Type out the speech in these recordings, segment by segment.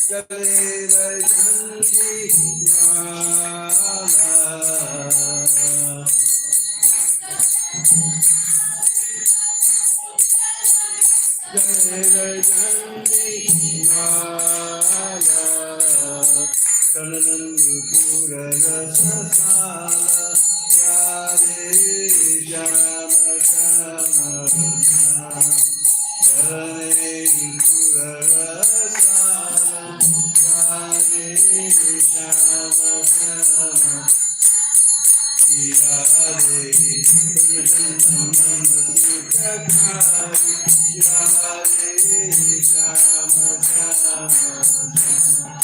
Gale Vajanti Mala. Gale Vajanti Mala. Kalanandu Pura Rasa Sala. Radhe Shama Shama Shama. Kalanandu Pura Rasa Sala. Radhe Shama Shama. Radhe Purushottam Sukakari. Radhe Shama Shama Shama.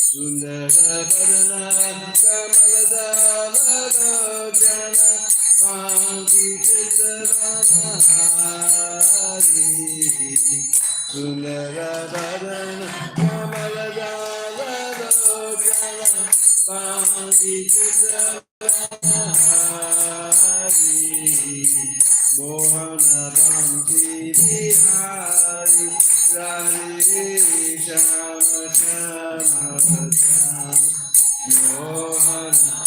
Sundara Varana Kamaladala Lojana Mangi Chittavana Hari. Sundara Varana Kamaladala Lojana Mangi Chittavana Hari. Mohana Bhanti Bihari Radhe Shama Shama Shama. Mohana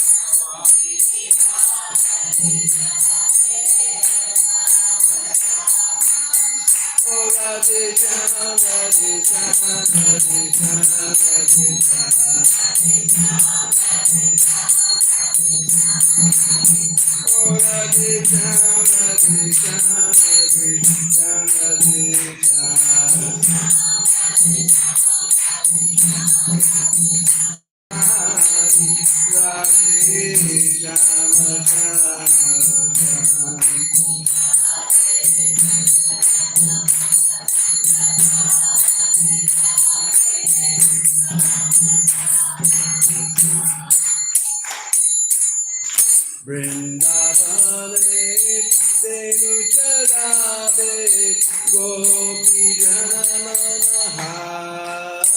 Oh Radhe Shama Radhe Shama Radhe Shama Radhe Shama. Oh Radhe Shama Radhe Shama Radhe Shama Radhe Shama. Radhe Shama Shama Shama. Vrindavan mein Denu Chadave Gopi Jana Manahari.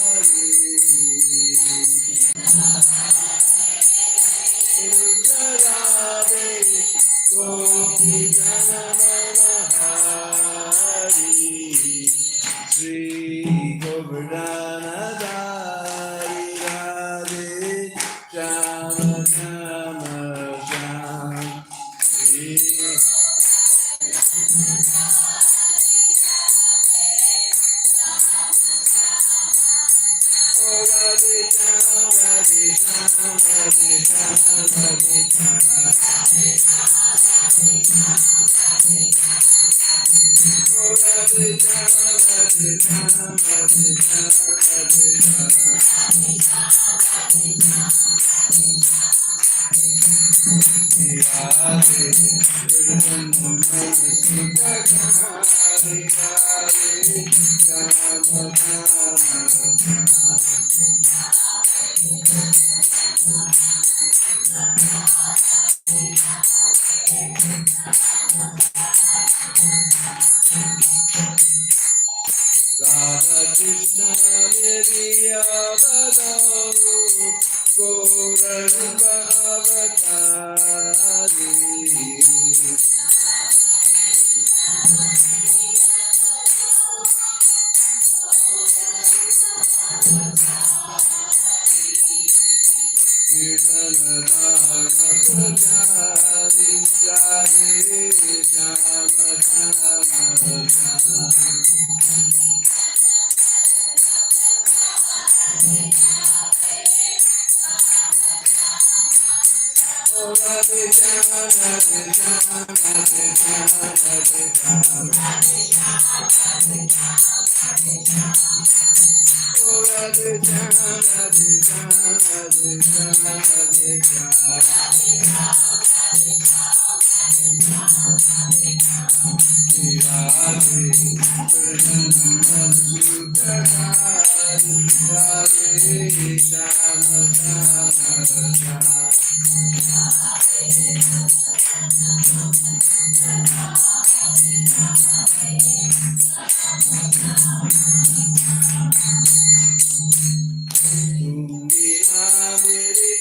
Denu Chadave Gopi Jana Manahari. Shri Govardhana Dari Radhe Shama Shama Shama. Oh Radhe Shama Radhe Shama Radhe Shama Radhe Shama. Oh Radhe Shama Radhe Shama Radhe Shama Radhe Shama. Radhe Purushottam Sukakari. Radhe Shama Shama Shama. Radha Krishna Deviya Badau Gaurarupa Avatari. Kirtana Dharma Prachari. Radhe Shama Shama Shama. Oh Radhe Shama Radhe Shama Radhe Shama Radhe Shama. Oh Radhe Shama Radhe Shama Radhe Shama Radhe Shama. Radhe Purushottam Sukakari. Radhe Shama Shama Shama. Dina mere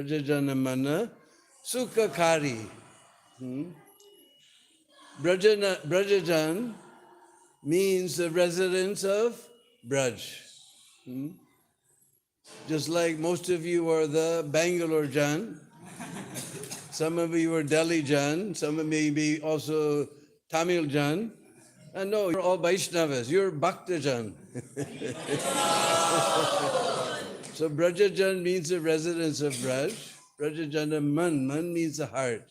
Brajajanamana Sukhakari. Brajajan means the residents of Braj. Just like most of you are the Bangalore Jan, some of you are Delhi Jan, some of you may be also Tamil Jan. And no, you're all Vaishnavas, you're Bhakta Jan. So Brajajan means the residents of Braj. Brajajana Man means the heart.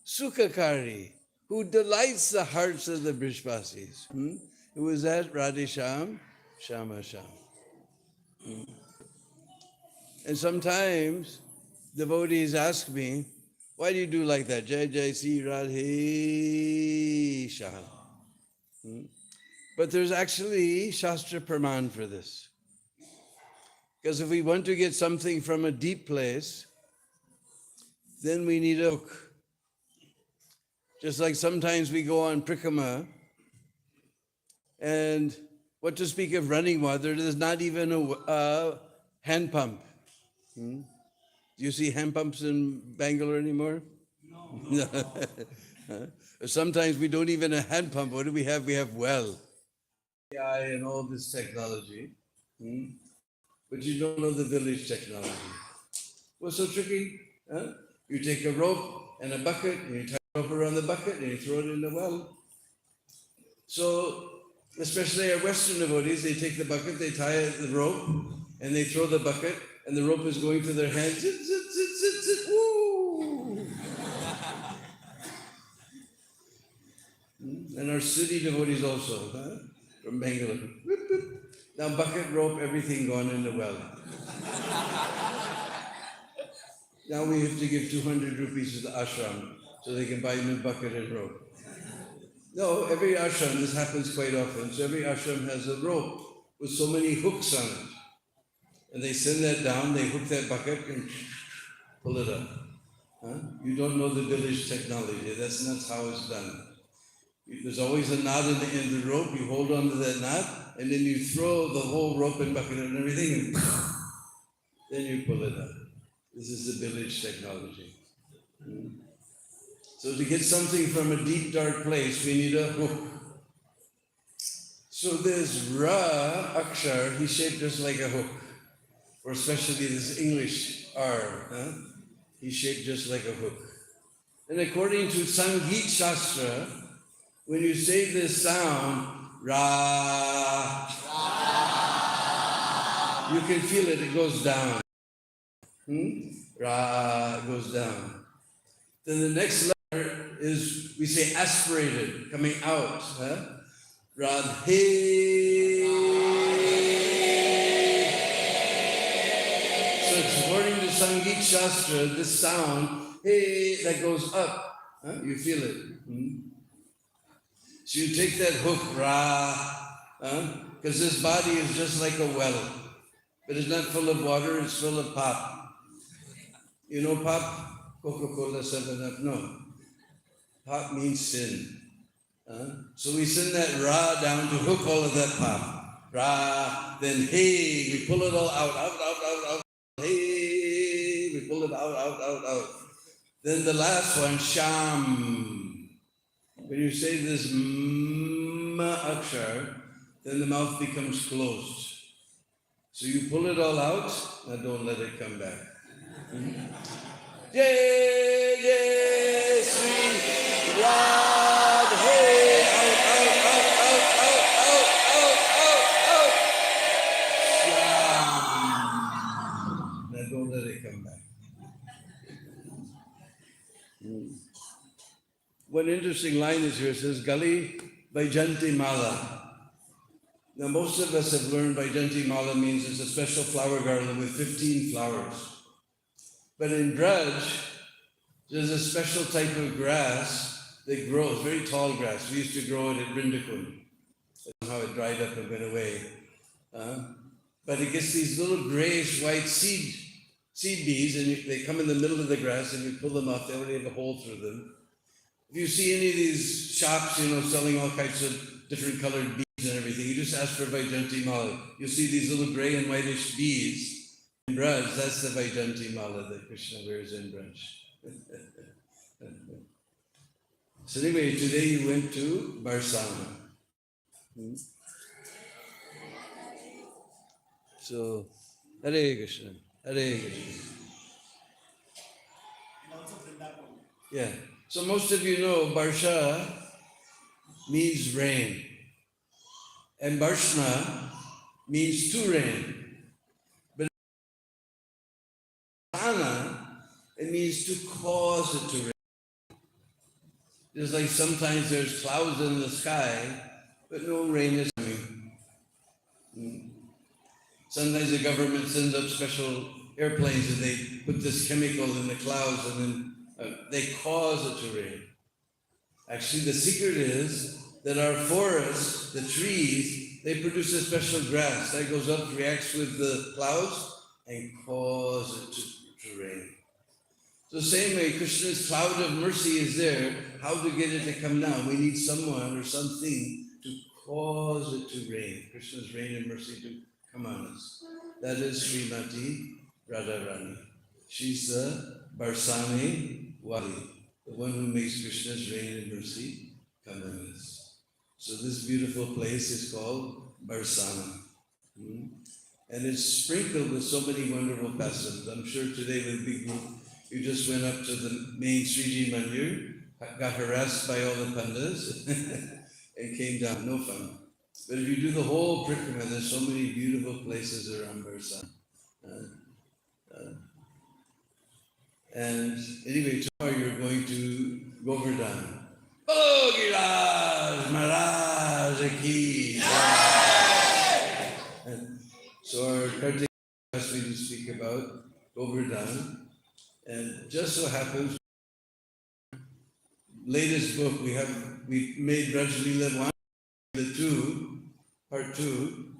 Sukhakari, who delights the hearts of the Brishvasis. Who is that? Radhesham, Shama Sham. And sometimes devotees ask me, why do you do like that? Jai Jai Si Radhe Sham. But there's actually Shastra Praman for this. Because if we want to get something from a deep place, then we need a hook. Just like sometimes we go on Prikrama, and what to speak of running water, there's not even a hand pump. Do you see hand pumps in Bangalore anymore? No. Sometimes we don't even have a hand pump. What do we have? We have well. AI and all this technology. But you don't know the village technology. What's so tricky? You take a rope and a bucket, and you tie a rope around the bucket, and you throw it in the well. So, especially our Western devotees, they take the bucket, they tie the rope, and they throw the bucket, and the rope is going through their hands. Zit, zit, zit, zit, zit, woo! And our city devotees also, from Bangalore. Now bucket, rope, everything gone in the well. Now we have to give 200 rupees to the ashram so they can buy a new bucket and rope. No, every ashram, this happens quite often, so every ashram has a rope with so many hooks on it. And they send that down, they hook that bucket and pull it up. You don't know the village technology, that's not how it's done. There's always a knot in the end of the rope, you hold on to that knot, and then you throw the whole rope and bucket and everything, and then you pull it up. This is the village technology. So to get something from a deep, dark place, we need a hook. So this Ra Akshar, he's shaped just like a hook. Or especially this English R, he's shaped just like a hook. And according to Sangeet Shastra, when you say this sound, Ra, you can feel it, it goes down. Ra goes down. Then the next letter is, we say aspirated, coming out. Huh? Radhe. So it's according to Sangeet Shastra, this sound, hey, that goes up. Huh? You feel it. So you take that hook, ra, because this body is just like a well. But it's not full of water, it's full of pop. You know pop? Coca-Cola, 7-Up? No. Pop means sin. So we send that ra down to hook all of that pop. Ra, then hey, we pull it all out. Hey, we pull it out. Then the last one, sham. When you say this ma akshar, then the mouth becomes closed. So you pull it all out, now don't let it come back. Yay, yay, Sri Radhe, out. Now don't let it come back. One interesting line is here, it says, Gali Vaijanti Mala. Now most of us have learned Vaijanti Mala means it's a special flower garland with 15 flowers. But in Braj, there's a special type of grass that grows, very tall grass. We used to grow it at Rindakund. Somehow it dried up and went away. But it gets these little grayish white seed beads, and they come in the middle of the grass and you pull them off, they only have a hole through them. If you see any of these shops, selling all kinds of different colored beads and everything, you just ask for Vaijanti Mala. You'll see these little gray and whitish beads. In Braj, that's the Vaijanti Mala that Krishna wears in Braj. So anyway, today you went to Barsana. So, Hare Krishna, Hare Krishna. Yeah. So most of you know Barsha means rain. And Barshna means to rain. But Sana, it means to cause it to rain. Just like sometimes there's clouds in the sky, but no rain is coming. Sometimes the government sends up special airplanes and they put this chemical in the clouds and then they cause it to rain. Actually, the secret is that our forests, the trees, they produce a special grass that goes up, reacts with the clouds, and cause it to rain. So the same way, Krishna's cloud of mercy is there. How to get it to come down? We need someone or something to cause it to rain. Krishna's rain and mercy to come on us. That is Srimati Radharani. She's the Barsani Wali, the one who makes Krishna's rain and mercy come on us. So this beautiful place is called Barsana. And it's sprinkled with so many wonderful pastimes. I'm sure today with big group, you just went up to the main Sriji Mandir, got harassed by all the pandas, and came down. No fun. But if you do the whole Prikrama, there's so many beautiful places around Barsana. And anyway, tomorrow you're going to Govardhan. Oh, Giraj Maharaj Ki. So our Kartik asked me to speak about Govardhan. And just so happens, latest book we made Braj Leela 1, part 2.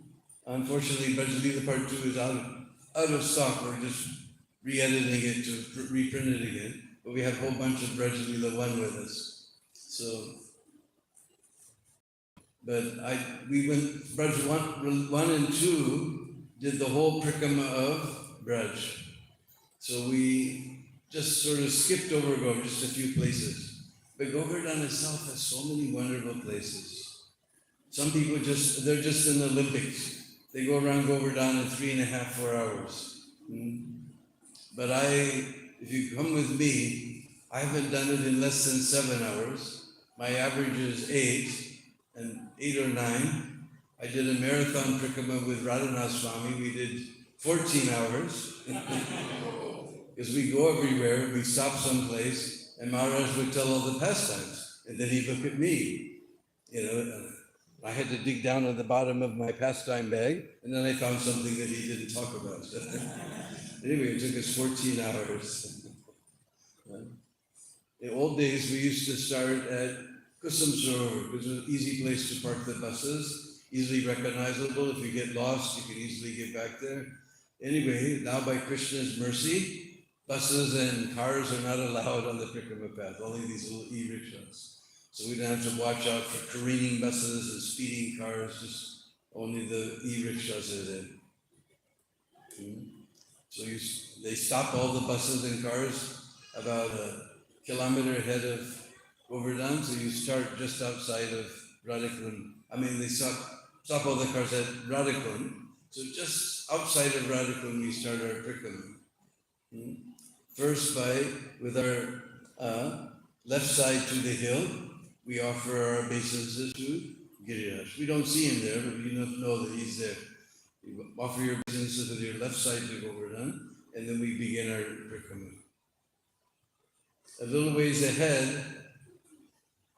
Unfortunately, Braj Leela part 2 is out of stock. We're just re-editing it to reprint it again. But we have a whole bunch of Braj Leela 1 with us. So, but we went, Braj 1 and 2 did the whole Prikrama of Braj. So we just sort of skipped over Govardhan, just a few places. But Govardhan itself has so many wonderful places. Some people they're just in the Olympics. They go around Govardhan in 3.5, 4 hours. But if you come with me, I haven't done it in less than 7 hours. My average is 8 or 9. I did a marathon Prikrama with Radhanath Swami. We did 14 hours. Because we go everywhere, we stop someplace, And Maharaj would tell all the pastimes. And then he'd look at me. I had to dig down at the bottom of my pastime bag, and then I found something that he didn't talk about. Anyway, it took us 14 hours. In old days, we used to start at Kusum Sarovar, which was an easy place to park the buses, easily recognizable. If you get lost, you can easily get back there. Anyway, now by Krishna's mercy, buses and cars are not allowed on the Prikrama path, only these little e-rickshaws. So we don't have to watch out for careening buses and speeding cars, just only the e-rickshaws are there. So they stop all the buses and cars about a kilometer ahead of Govardhan, so you start just outside of Radhakund. They stop all the cars at Radhakund. So just outside of Radhakund, we start our Prikrama. First with our left side to the hill, we offer our obeisances to Giriraj. We don't see him there, but you know that he's there. You offer your obeisances with your left side to Govardhan, and then we begin our Prikrama. A little ways ahead,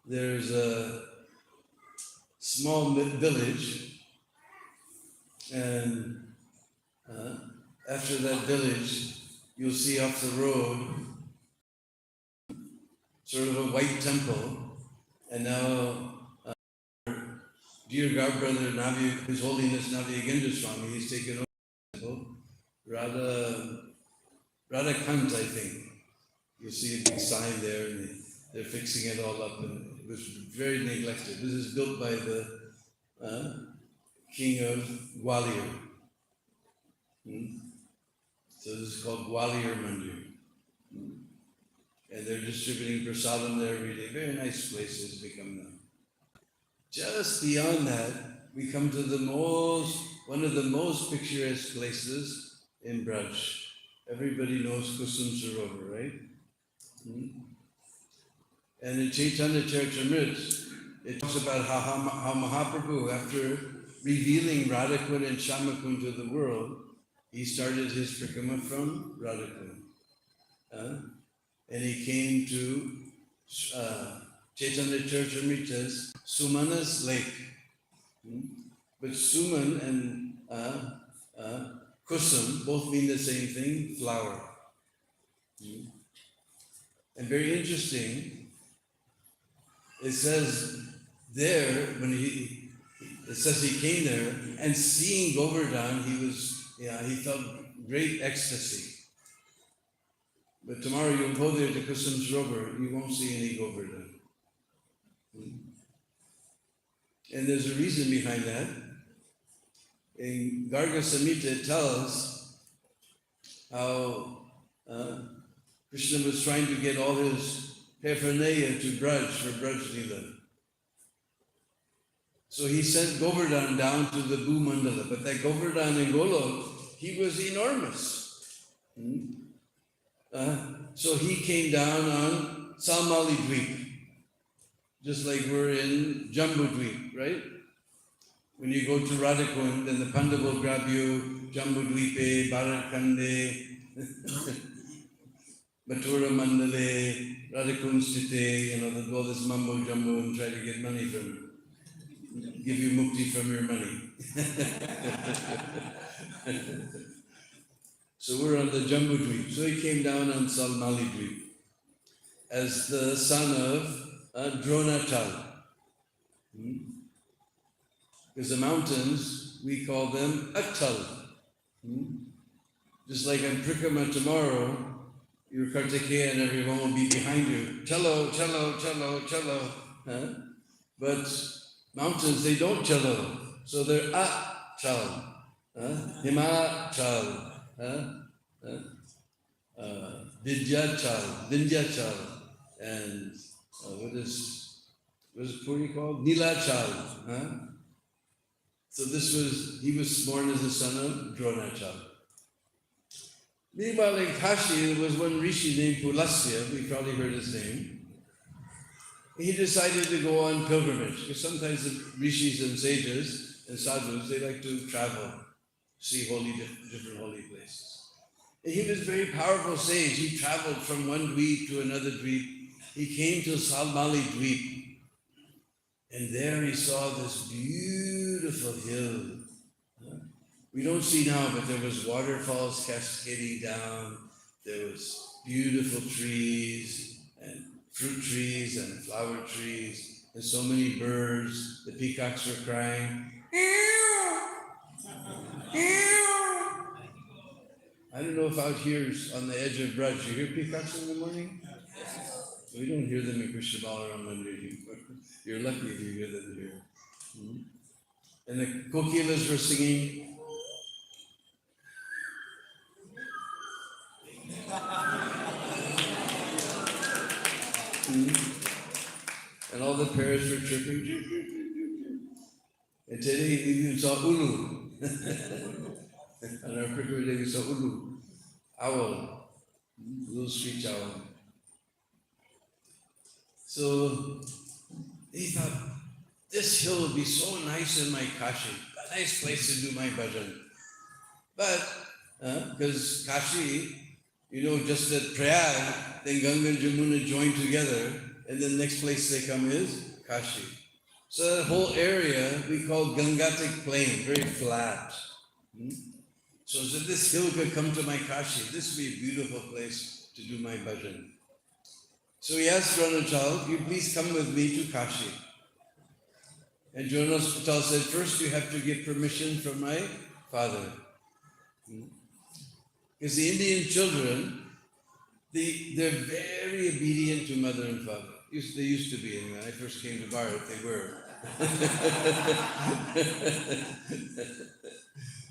there's a small village, and after that village, you'll see off the road sort of a white temple. And now, dear godbrother His Holiness Navyagendra Swami, he's taken over the temple. Radhakant, I think. You'll see a big sign there, and they're fixing it all up, and it was very neglected. This is built by the king of Gwalior. So this is called Gwalior Mandir. And they're distributing prasadam there every day. Very nice place has become now. Just beyond that, we come to one of the most picturesque places in Braj. Everybody knows Kusum Sarovar, right? And in Chaitanya Charitamrita, it talks about how Mahaprabhu, after revealing Radhakund and Shyamakund to the world, he started his Prikrama from Radhakund. And he came to Chaitanya Charitamrita's Sumana's lake. But Suman and Kusum both mean the same thing, flower. And very interesting, it says there, it says he came there, and seeing Govardhan, he felt great ecstasy. But tomorrow you'll go there to Kusum Sarovar, you won't see any Govardhan. And there's a reason behind that. In Garga Samhita it tells how Krishna was trying to get all his paraphernalia to Braj for Braj Lila. So he sent Govardhan down to the Bhumandala, but that Govardhan in Golok, he was enormous. So he came down on Salmali Dweep, just like we're in Jambu Dweep, right? When you go to Radhakund, then the Panda will grab you, Jambu Dweepe, Bharat-Khande, Mathura Mandale, Radhakund Sthite, they'll do all this mumbo jumbo and try to get money from you, give you mukti from your money. So we're on the Jambu Dweep. So he came down on Salmali Dweep as the son of Dronachal. Because the mountains, we call them Atal. Just like on Prikrama tomorrow, your Kartikeya and everyone will be behind you. Cello, cello, cello, cello. But mountains, they don't cello. So they're Achal. Himachal. Vindhyachal. And what is Puri called? Nilachal. So he was born as the son of Dronachal. Meanwhile, in Kashi, there was one rishi named Pulasya, we probably heard his name. He decided to go on pilgrimage, because sometimes the rishis and sages and sadhus, they like to travel, see different holy places. And he was a very powerful sage. He traveled from one dweep to another dweep, he came to Salmali Dweep, and there he saw this beautiful hill. We don't see now, but there was waterfalls cascading down. There was beautiful trees and fruit trees and flower trees and so many birds. The peacocks were crying. I don't know if out here on the edge of Braj, you hear peacocks in the morning? We don't hear them in Krishna Balaram Mandir. You're lucky if you hear them here. And the kokilas were singing. And all the parrots were chirping. And today we even saw ulu. On our particular day we saw ulu, owl, little screech owl. So he thought, this hill would be so nice in my Kashi, a nice place to do my bhajan. But, because Kashi, just at Prayag, then Ganga and Jamuna join together, and the next place they come is Kashi. So that whole area we call Gangatic Plain, very flat. So this hill could come to my Kashi. This would be a beautiful place to do my bhajan. So he asked Dronachal, you please come with me to Kashi. And Dronachal said, first you have to get permission from my father. Because the Indian children, they're very obedient to mother and father. They used to be, and when I first came to Bharat, they were.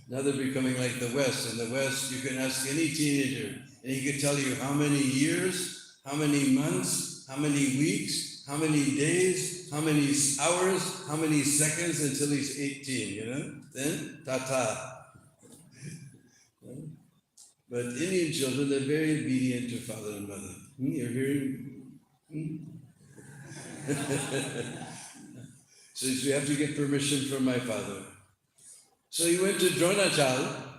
Now they're becoming like the West. In the West, you can ask any teenager, and he can tell you how many years, how many months, how many weeks, how many days, how many hours, how many seconds until he's 18, Then, ta-ta. But Indian children, they're very obedient to father and mother. You're hearing? So we have to get permission from my father. So he went to Dronachal,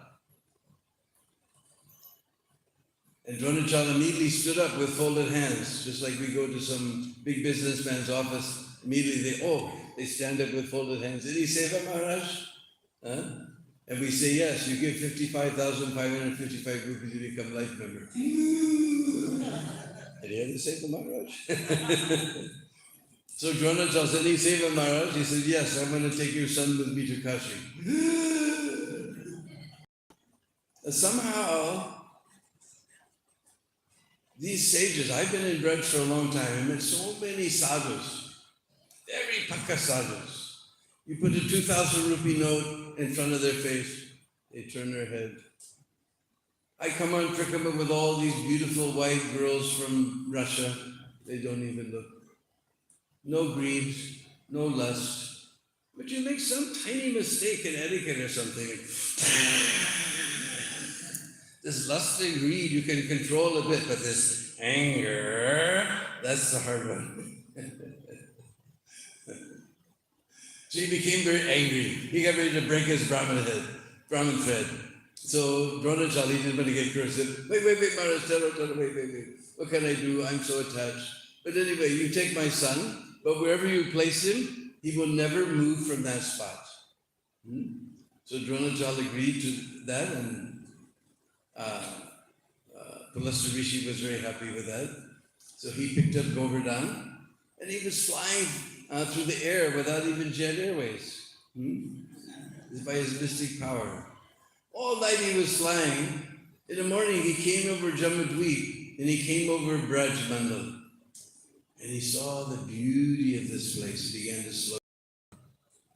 and Dronachal immediately stood up with folded hands, just like we go to some big businessman's office, immediately they stand up with folded hands. Did he say that, Maharaj? And we say, yes, you give 55,555 rupees to become life member. Did he ever say to Maharaj? So Dronachal said, he said, Maharaj? He said, yes, I'm going to take your son with me to Kashi. Somehow, these sages, I've been in Braj for a long time, I met so many sadhus, very pakka sadhus. You put a 2,000 rupee note in front of their face, they turn their head. I come on Trikama with all these beautiful white girls from Russia, they don't even look. No greed, no lust. But you make some tiny mistake in etiquette or something. This lust and greed you can control a bit, but this anger, that's the hard one. So he became very angry. He got ready to break his Brahmin thread. So Dronachal, he didn't want to get cursed. He said, wait, Maharaj, tell her, wait. What can I do? I'm so attached. But anyway, you take my son, but wherever you place him, he will never move from that spot. So Dronachal agreed to that, and Pulastya Rishi was very happy with that. So he picked up Govardhan, and he was flying through the air without even jet airways. By his mystic power. All night he was flying. In the morning he came over Jammadweep, and he came over Braj Mandal. And he saw the beauty of this place. He began to slow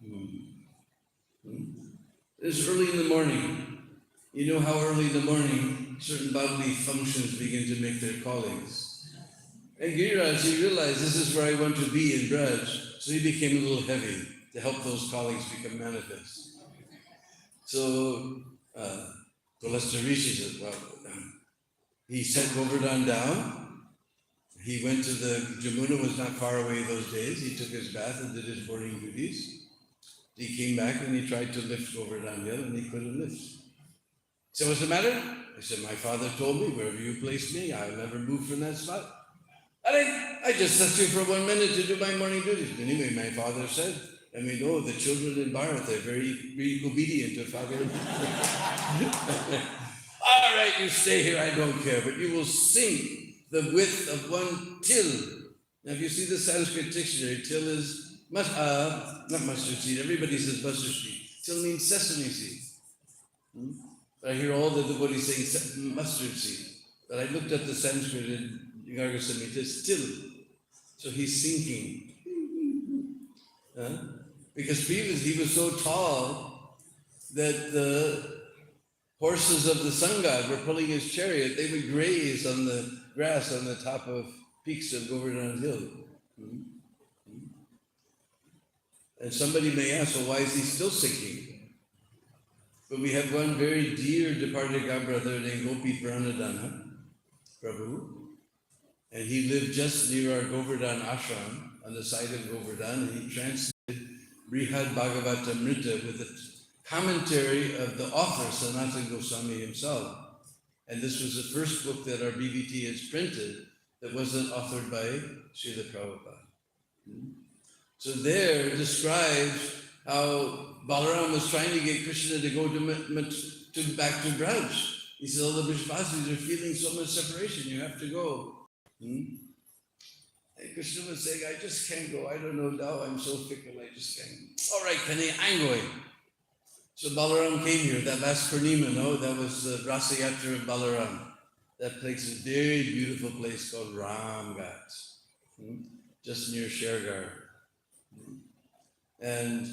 down. It was early in the morning. You know how early in the morning certain bodily functions begin to make their callings. And Giriraj, he realized this is where I want to be in Braj. So he became a little heavy to help those callings become manifest. So Pulastya Rishi said, well, he set Govardhan down. He went to the, Jamuna was not far away those days. He took his bath and did his morning duties. He came back and he tried to lift Govardhan hill and he couldn't lift. So what's the matter? I said, my father told me, wherever you place me, I'll never move from that spot. I just left you for 1 minute to do my morning duties. Anyway, my father said, and we know the children in Bharat, they're very obedient to father. All right, you stay here, I don't care, but you will sing the width of 1 till. Now, if you see the Sanskrit dictionary, till is, not mustard seed, everybody says mustard seed. Till means sesame seed. But I hear all the devotees saying mustard seed. But I looked at the Sanskrit in Gargasami, it says till. So he's sinking. Because previously he was so tall that the horses of the sun god were pulling his chariot. They would graze on the grass on the top of peaks of Govardhan Hill. And somebody may ask, well, why is he still sinking? But we have one very dear departed godbrother named Gopi Pranadana Prabhu, and he lived just near our Govardhan ashram on the side of Govardhan, and he translated Brihad Bhagavatamrita with a commentary of the author, Sanatana Goswami himself. And this was the first book that our BBT has printed that wasn't authored by Srila Prabhupada. So there describes how Balaram was trying to get Krishna to go back to Braj. He said, all the Brajvasis are feeling so much separation, you have to go. And Krishna was saying, I just can't go. I don't know now, I'm so fickle, I just can't. All right, Kane, I'm going. So Balaram came here, that last Purnima, no? That was the Rasa Yatra of Balaram. That place is a very beautiful place called Ramghat, just near Shergar. And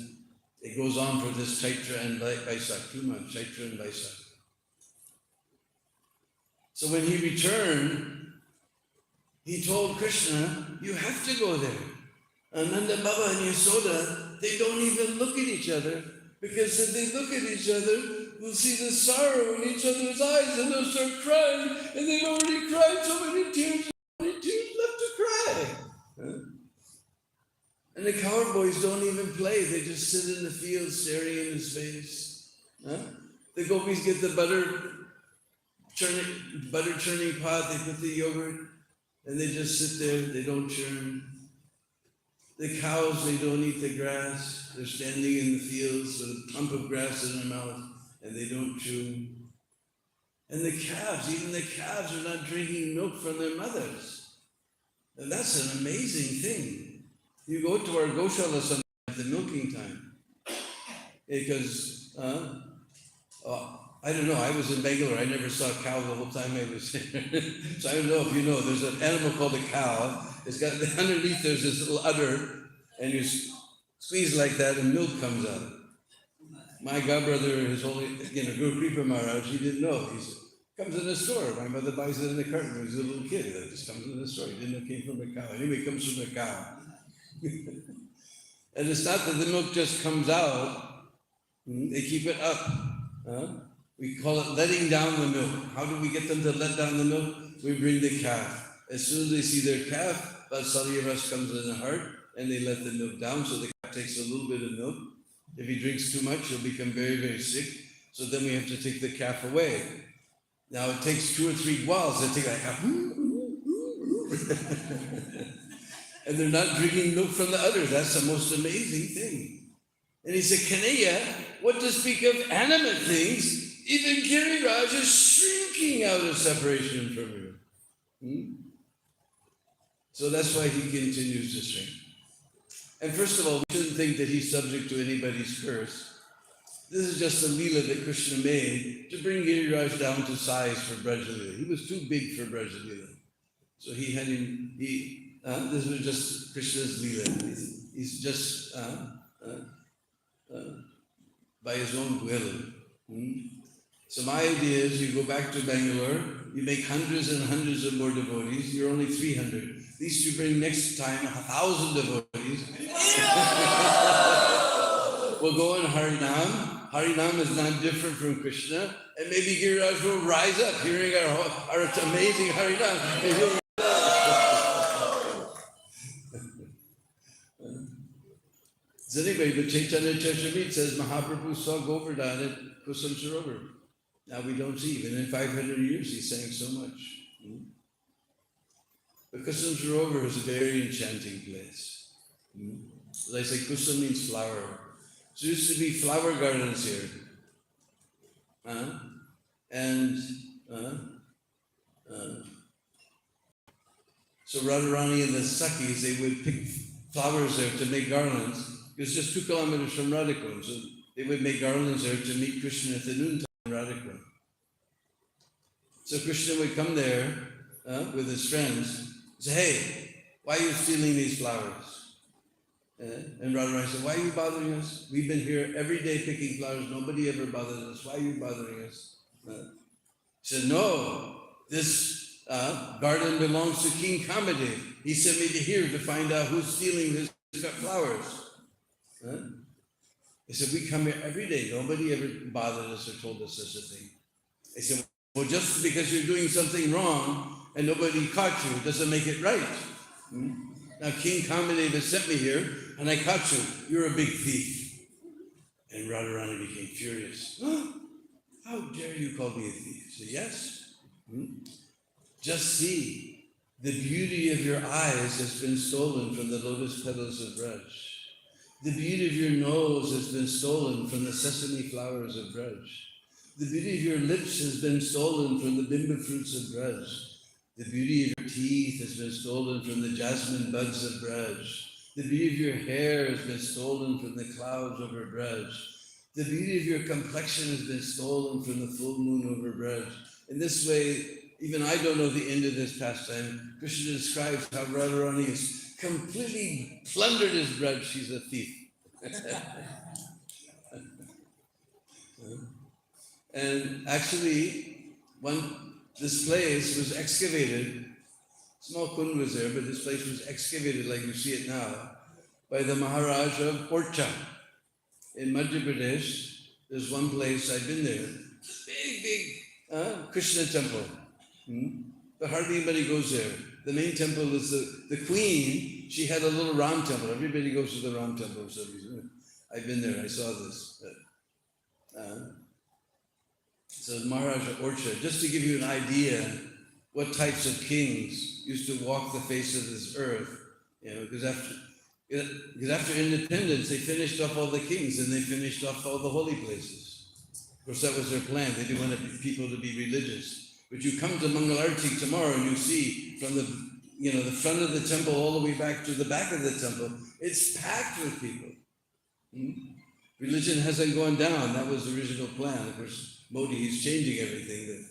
it goes on for this Chaitra and Vaisak, 2 months, Chaitra and Vaisak. So when he returned, he told Krishna, you have to go there. Ananda Baba and Yasoda, they don't even look at each other, because if they look at each other, we'll see the sorrow in each other's eyes and they'll start crying, and they've already cried so many tears left to cry. And the cowboys don't even play, they just sit in the field staring in his face. The gopis get the butter churning pot, they put the yogurt, and they just sit there, they don't churn. The cows, they don't eat the grass, they're standing in the fields with a clump of grass in their mouth, and they don't chew. And the calves, even the calves are not drinking milk from their mothers. And that's an amazing thing. You go to our Goshala sometimes at the milking time, because, I don't know, I was in Bangalore, I never saw a cow the whole time I was there. So I don't know if you know, there's an animal called a cow. It's got, underneath there's this little udder, and you squeeze like that and milk comes out. My godbrother, his holy, Guru Kripa Maharaj, he didn't know. He said, comes in the store. My mother buys it in the carton. He was a little kid that just comes in the store. He didn't know it came from a cow. Anyway, it comes from a cow. And it's not that the milk just comes out. They keep it up. We call it letting down the milk. How do we get them to let down the milk? We bring the calf. As soon as they see their calf, Vatsalya Ras comes in the heart, and they let the milk down, so the calf takes a little bit of milk. If he drinks too much, he'll become very, very sick. So then we have to take the calf away. Now it takes 2 or 3 gwals that take like and they're not drinking milk from the udder. That's the most amazing thing. And he said, Kanaya, what to speak of animate things, even Giriraj is shrinking out of separation from you. So that's why he continues to shrink. And first of all, we shouldn't think that he's subject to anybody's curse. This is just a Leela that Krishna made to bring Giriraj down to size for Brajalila. He was too big for Brajalila. So he had him, this was just Krishna's Leela. He's just by his own will. So my idea is you go back to Bangalore, you make hundreds and hundreds of more devotees, you're only 300. At least you bring next time 1,000 devotees. We'll go on Harinam. Harinam is not different from Krishna. And maybe Giriraj will rise up hearing our amazing Harinam. And he'll so anyway, but Chaitanya Charitamrita says Mahaprabhu saw Govardhan at Kusam Sarovar. Now we don't see, even in 500 years he sang so much. But Kusum Sarovar is a very enchanting place. As I say, Kusum means flower. So there used to be flower gardens here. And so Radharani and the Sakhis, they would pick flowers there to make garlands. It was just 2 kilometers from Radhakund. So they would make garlands there to meet Krishna at the noontime in Radhakund. So Krishna would come there with his friends and say, hey, why are you stealing these flowers? And Radharani said, why are you bothering us? We've been here every day picking flowers. Nobody ever bothered us. Why are you bothering us? He said, no, this garden belongs to King Kamade. He sent me to here to find out who's stealing his flowers. He said, we come here every day. Nobody ever bothered us or told us such a thing. He said, well, just because you're doing something wrong and nobody caught you doesn't make it right. Now King Kamadeva sent me here and I caught you. You're a big thief. And Radharani became furious. How dare you call me a thief? He said, yes. Just see, the beauty of your eyes has been stolen from the lotus petals of Braj. The beauty of your nose has been stolen from the sesame flowers of Braj. The beauty of your lips has been stolen from the bimba fruits of Braj. The beauty of your teeth has been stolen from the jasmine buds of Braj. The beauty of your hair has been stolen from the clouds over Braj. The beauty of your complexion has been stolen from the full moon over Braj. In this way, even I don't know the end of this pastime. Krishna describes how Radharani has completely plundered his Braj. She's a thief. And actually, this place was excavated. Small kund was there, but this place was excavated like you see it now by the Maharaj of Orcha. In Madhya Pradesh, there's one place, I've been there, big Krishna temple. But hardly anybody goes there. The main temple is the queen. She had a little Ram temple. Everybody goes to the Ram temple for some reason. I've been there, I saw this. So Maharaj of Orcha, just to give you an idea what types of kings used to walk the face of this earth, because after independence, they finished off all the kings and they finished off all the holy places. Of course, that was their plan. They didn't want people to be religious. But you come to Mangalarti tomorrow and you see from the front of the temple all the way back to the back of the temple, it's packed with people. Religion hasn't gone down. That was the original plan. Of course, Modi, he's changing everything.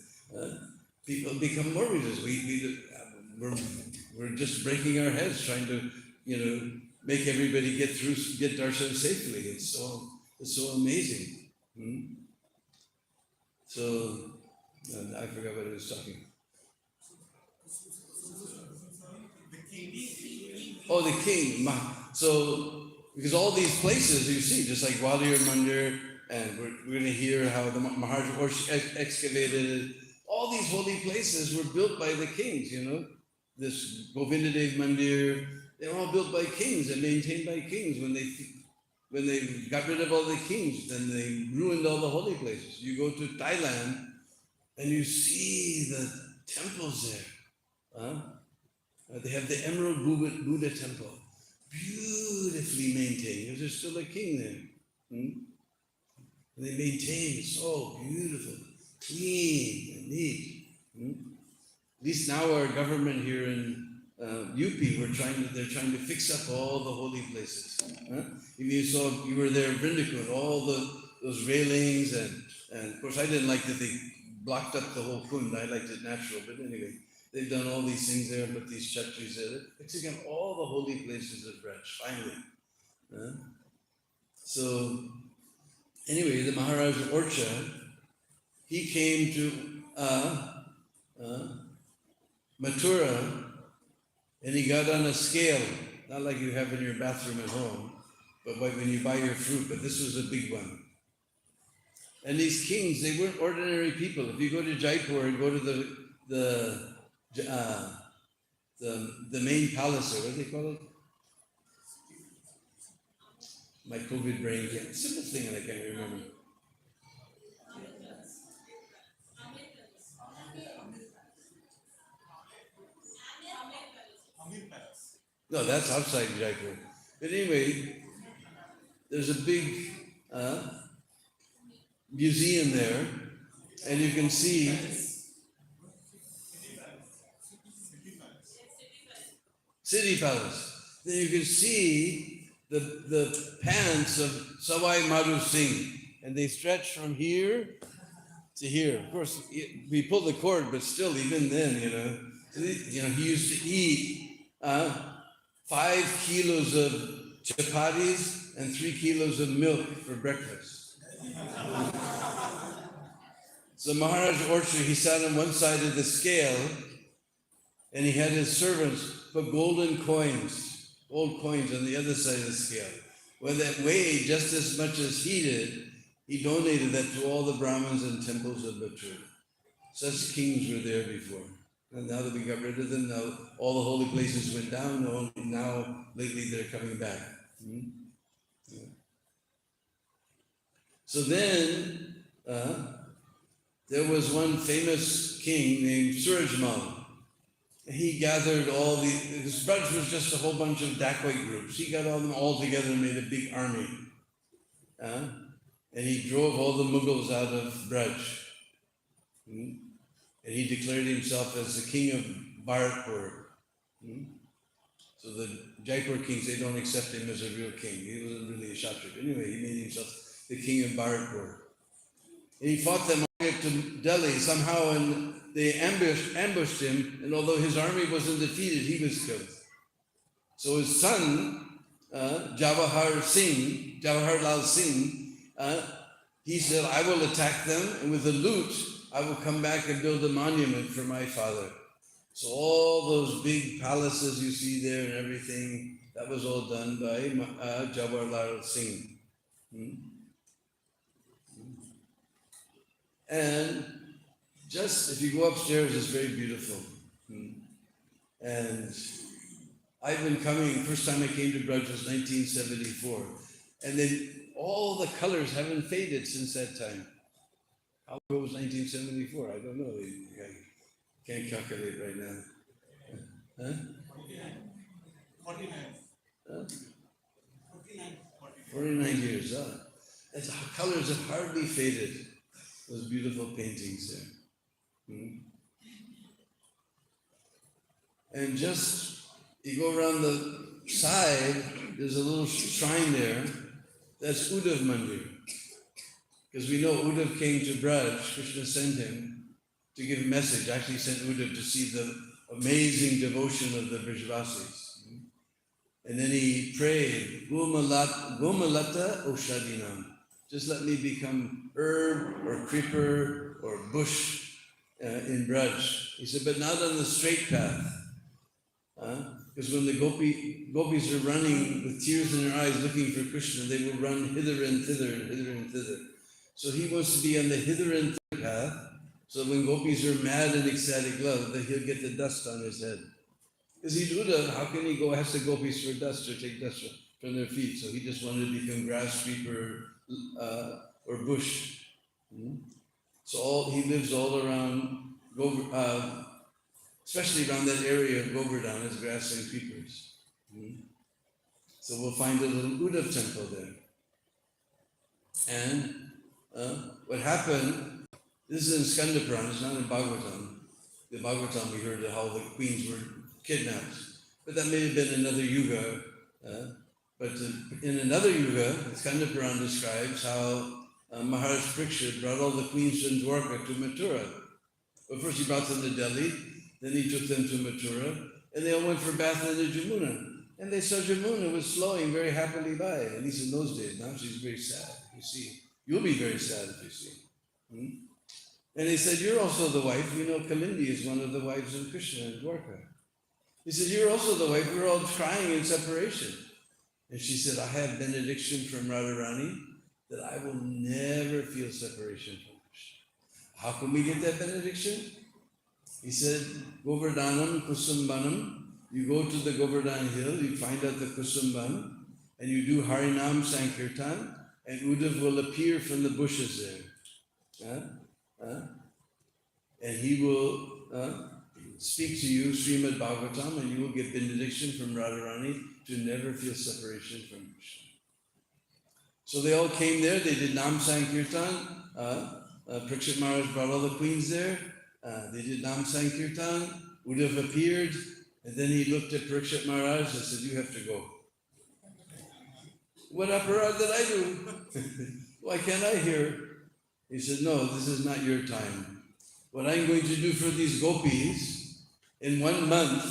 People become more religious. We're just breaking our heads trying to, make everybody get darshan safely. It's so amazing. So I forgot what I was talking. Oh, the king. So because all these places you see, just like Gwalior Mandir, and we're going to hear how the Maharaj excavated it. All these holy places were built by the kings. This Govindadev Mandir. They were all built by kings and maintained by kings. When they got rid of all the kings, then they ruined all the holy places. You go to Thailand and you see the temples there. They have the Emerald Buddha temple, beautifully maintained. There's still a king there. And they maintain it so beautiful, clean and neat. At least now our government here in UP, they're trying to fix up all the holy places. If you were there in Vrindakund, all those railings and of course I didn't like that they blocked up the whole kund. I liked it natural, but anyway, they've done all these things there, but these chhatris there, fixing up all the holy places of Braj, finally. So anyway, the Maharaj of Orcha, he came to Mathura, and he got on a scale, not like you have in your bathroom at home, but when you buy your fruit, but this was a big one. And these kings, they weren't ordinary people. If you go to Jaipur and go to the main palace, or what do they call it? My COVID brain can't, simple thing and I can't remember. No, that's outside Jaipur. But anyway, there's a big museum there, and you can see City Palace. Then you can see the pants of Sawai Madhu Singh, and they stretch from here to here. Of course, we pull the cord, but still, even then, he used to eat 5 kilos of chapatis and 3 kilos of milk for breakfast. So Maharaj Orchard, he sat on one side of the scale, and he had his servants put gold coins on the other side of the scale. When that weighed just as much as he did, he donated that to all the Brahmins and temples of Mathura. Such kings were there before. And now that we got rid of them, now all the holy places went down. Only now, lately, they're coming back. Yeah. So then, there was one famous king named Surajmal. He gathered all his Braj was just a whole bunch of dacoit groups. He got them all together and made a big army. And he drove all the Mughals out of Braj. And he declared himself as the king of Bharatpur. So the Jaipur kings, they don't accept him as a real king. He wasn't really a Kshatriya. Anyway, he made himself the king of Bharatpur. And he fought them all to Delhi somehow, and they ambushed him, and although his army wasn't defeated, he was killed. So his son, Jawahar Lal Singh, he said, I will attack them, and with the loot, I will come back and build a monument for my father. So all those big palaces you see there and everything, that was all done by Jawahar Lal Singh. And just, if you go upstairs, it's very beautiful. And I've been coming, first time I came to Braj was 1974. And then all the colors haven't faded since that time. How old was 1974? I don't know. I can't calculate right now. Huh? 49. Huh? 49 years. The colors have hardly faded. Those beautiful paintings there. And just, you go around the side, there's a little shrine there. That's Uddhav Mandir. Because we know Uddhav came to Braj, Krishna sent him to give a message. Actually sent Uddhav to see the amazing devotion of the Brajvasis. And then he prayed, Gomalata Oshadinam. Just let me become herb or creeper or bush in Braj. He said, but not on the straight path. Because when the gopis are running with tears in their eyes looking for Krishna, they will run hither and thither and hither and thither. So he wants to be on the hither and thither path, so when gopis are mad in ecstatic love, that he'll get the dust on his head. Because he's Uddhav, how can he go ask the gopis for dust or take dust from their feet? So he just wanted to become grass creeper or bush. So he lives all around, especially around that area of Govardhan, as grass and creepers. So we'll find a little Uddhav temple there. And what happened, this is in Skandapuran, it's not in Bhagavatam. The Bhagavatam we heard how the queens were kidnapped. But that may have been another yuga. But in another yuga, Skandapuran describes how Maharaj Parikshit brought all the queens from Dwarka to Mathura. But first he brought them to Delhi, then he took them to Mathura, and they all went for a bath in the Jamuna. And they saw Jamuna was flowing very happily by, at least in those days. Now she's very sad, you see. You'll be very sad if you see. And they said, you're also the wife. You know, Kalindi is one of the wives of Krishna in Dwarka. He said, you're also the wife. We're all crying in separation. And she said, I have benediction from Radharani that I will never feel separation from Krishna. How can we get that benediction? He said, Govardhanam Kusumbanam. You go to the Govardhan hill, you find out the Kusumban, and you do Harinam Sankirtan, and Uddhav will appear from the bushes there. And he will speak to you Srimad Bhagavatam, and you will get benediction from Radharani to never feel separation from Krishna. So they all came there, they did Nam Sankirtan. Prakshit Maharaj brought all the queens there. They did Nam Sankirtan. Uddhav appeared, and then he looked at Prakshit Maharaj and said, "You have to go." "What aparad did I do? Why can't I hear?" He said, "No, this is not your time. What I'm going to do for these gopis in 1 month,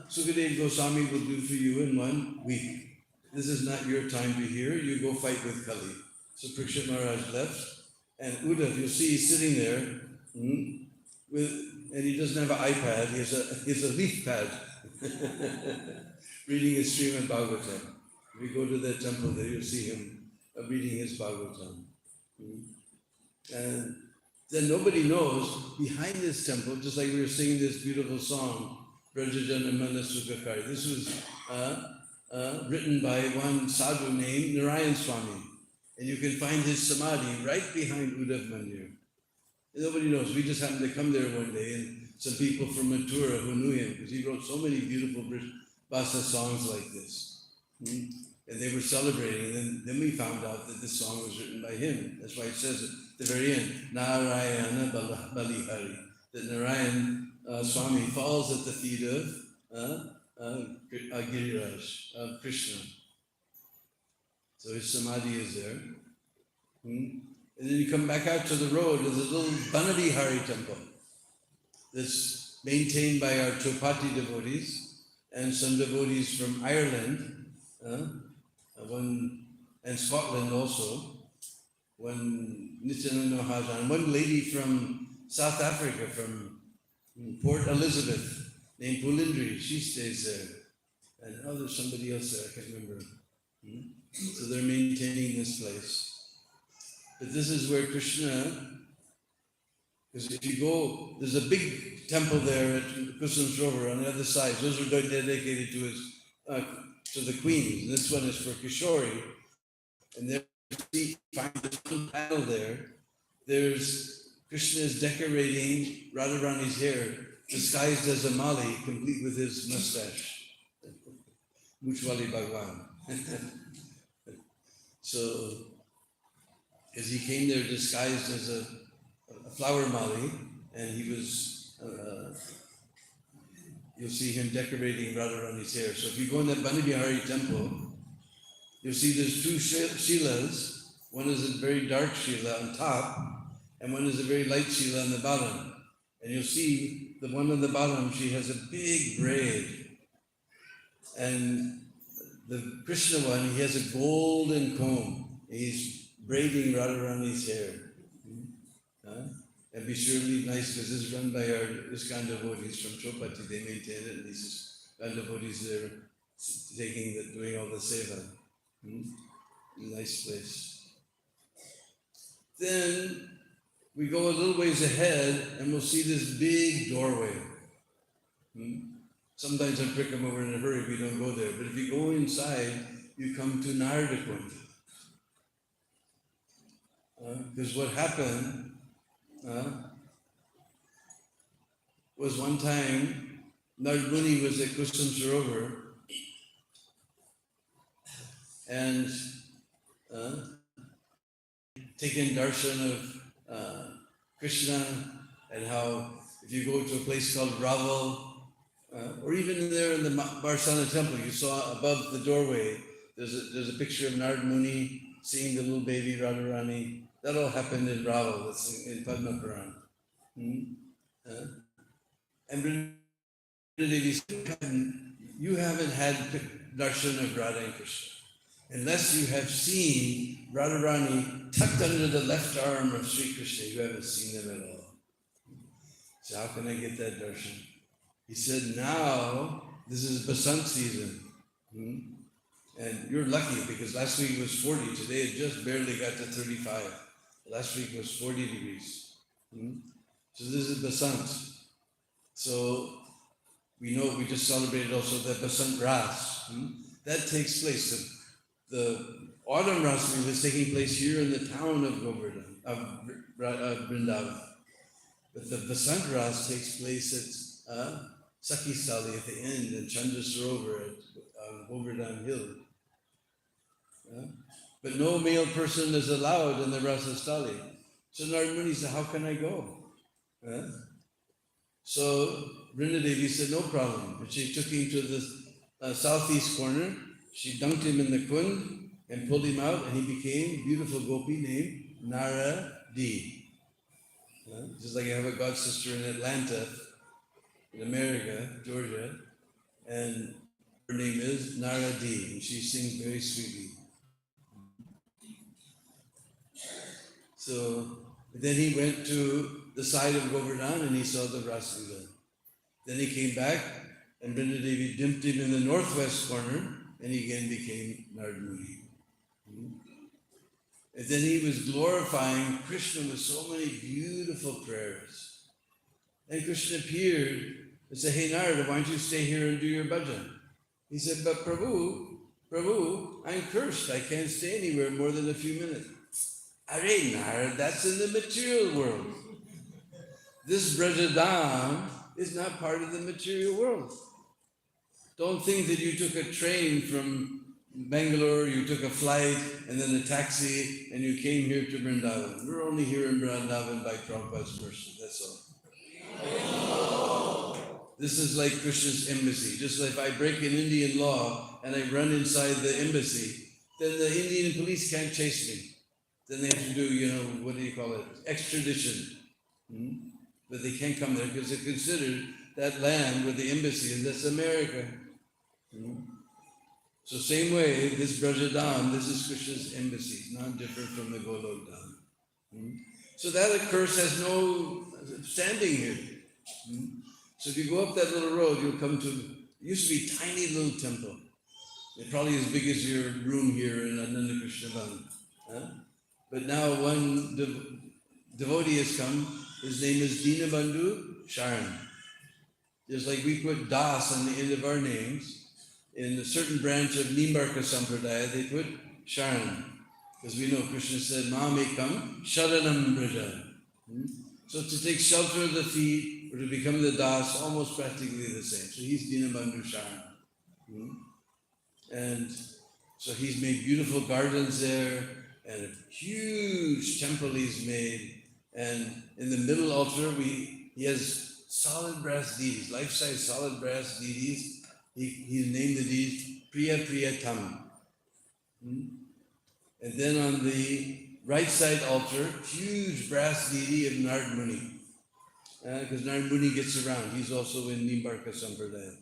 Sukadev Goswami will do for you in 1 week. This is not your time to hear. You go fight with Kali." So Prakshit Maharaj left, and Uddhav, you'll see he's sitting there, and he doesn't have an iPad, he has a leaf pad, reading his Srimad Bhagavatam. If you go to that temple there, you'll see him reading his Bhagavatam. And then nobody knows, behind this temple, just like we were singing this beautiful song, Brajajana Mana Sukakari, this was written by one sadhu named Narayan Swami. And you can find his samadhi right behind Uddhav Mandir. Nobody knows. We just happened to come there one day, and some people from Mathura who knew him, because he wrote so many beautiful Bhasa songs like this. And they were celebrating, and then we found out that this song was written by him. That's why it says at the very end, Narayana Balihari, that Narayan Swami falls at the feet of Giriraj, of Krishna. So his samadhi is there. And then you come back out to the road, there's a little Banadihari temple that's maintained by our Chopati devotees and some devotees from Ireland, and Scotland also, one Nityananda Mahajan, one lady from South Africa, from Port Elizabeth, named Pulindri, she stays there. And there's somebody else there, I can't remember. So they're maintaining this place. But this is where Krishna, because if you go, there's a big temple there at Kusum Sarovar on the other side. Those are dedicated to his, to the queens. This one is for Kishori. And there you find this little panel there. There's Krishna is decorating Radharani's hair, disguised as a Mali, complete with his mustache. Muchwali Bhagwan. So, as he came there disguised as a flower mali, and he was, you'll see him decorating Radharani's hair. So if you go in that Banadihari temple, you'll see there's 2 shilas. One is a very dark shila on top, and one is a very light shila on the bottom. And you'll see the one on the bottom, she has a big braid. And the Krishna one, he has a golden comb. He's braiding Radharani's hair. And be sure to leave nice, because this is run by our ISKCON devotees from Chopati. They maintain it, and these ISKCON devotees there doing all the seva. Nice place. Then we go a little ways ahead, and we'll see this big doorway. Sometimes I pick them over in a hurry if we don't go there. But if you go inside, you come to Narada Kund. Because what happened was one time, Narada Muni was at Kusum Sarovar, and taking darshan of Krishna, and how if you go to a place called Raval, or even there in the Barsana temple, you saw above the doorway, there's a picture of Narada Muni seeing the little baby Radharani. That all happened in Raval, that's in Padmapuran. And you haven't had darshan of Radha and Krishna unless you have seen Radharani tucked under the left arm of Sri Krishna. You haven't seen them at all. So how can I get that darshan? He said, now this is Basant season. And you're lucky because last week was 40. Today it just barely got to 35. Last week was 40 degrees. So this is Basant. So we know we just celebrated also the Basant Ras. That takes place. The autumn Ras was taking place here in the town of Govardhan, of Vrindavan. But the Vasant Ras takes place at Sakistali at the end and Chandra Sarovar at Govardhan Hill. But no male person is allowed in the Rasastali. So Narad Muni said, how can I go? So Vrindadevi said, no problem. But she took him to the southeast corner. She dunked him in the Kund and pulled him out, and he became a beautiful gopi named Naradi. Just like I have a god sister in Atlanta, in America, Georgia, and her name is Naradi, and she sings very sweetly. So then he went to the side of Govardhan and he saw the Raslila. Then he came back and Vrindadevi dimped him in the northwest corner and he again became Narad Muni. And then he was glorifying Krishna with so many beautiful prayers. And Krishna appeared and said, hey Narada, why don't you stay here and do your bhajan? He said, but Prabhu, I'm cursed. I can't stay anywhere more than a few minutes. Are Narada, that's in the material world. This Brajadam is not part of the material world. Don't think that you took a train from Bangalore, you took a flight and then a taxi and you came here to Vrindavan. We're only here in Vrindavan by Prabhupada's mercy, that's all. This is like Krishna's embassy. Just like if I break an Indian law and I run inside the embassy, then the Indian police can't chase me. Then they have to do, what do you call it? Extradition. But they can't come there because they're considered that land where the embassy is, that's America. So same way, this Brajadam, this is Krishna's embassy. It's not different from the Golok Dham. So that curse has no standing here. So if you go up that little road, you'll come to, it used to be a tiny little temple. It's probably as big as your room here in Ananda Krishna Bhavan. But now one devotee has come, his name is Dina Bandhu Sharan. Just like we put Das on the end of our names, in a certain branch of Nimbarka Sampradaya, they put Sharan. Because we know Krishna said, Mamekam Sharanam Braja. So to take shelter of the feet or to become the Das, almost practically the same. So he's Dina Bandhu Sharan. And so he's made beautiful gardens there, and a huge temple he's made. And in the middle altar, he has solid brass deities, life-size solid brass deities. He named the deities Priya Priya Tam. And then on the right side altar, huge brass deity of Narad Muni. Because Narad Muni gets around. He's also in Nimbarka Sampradaya.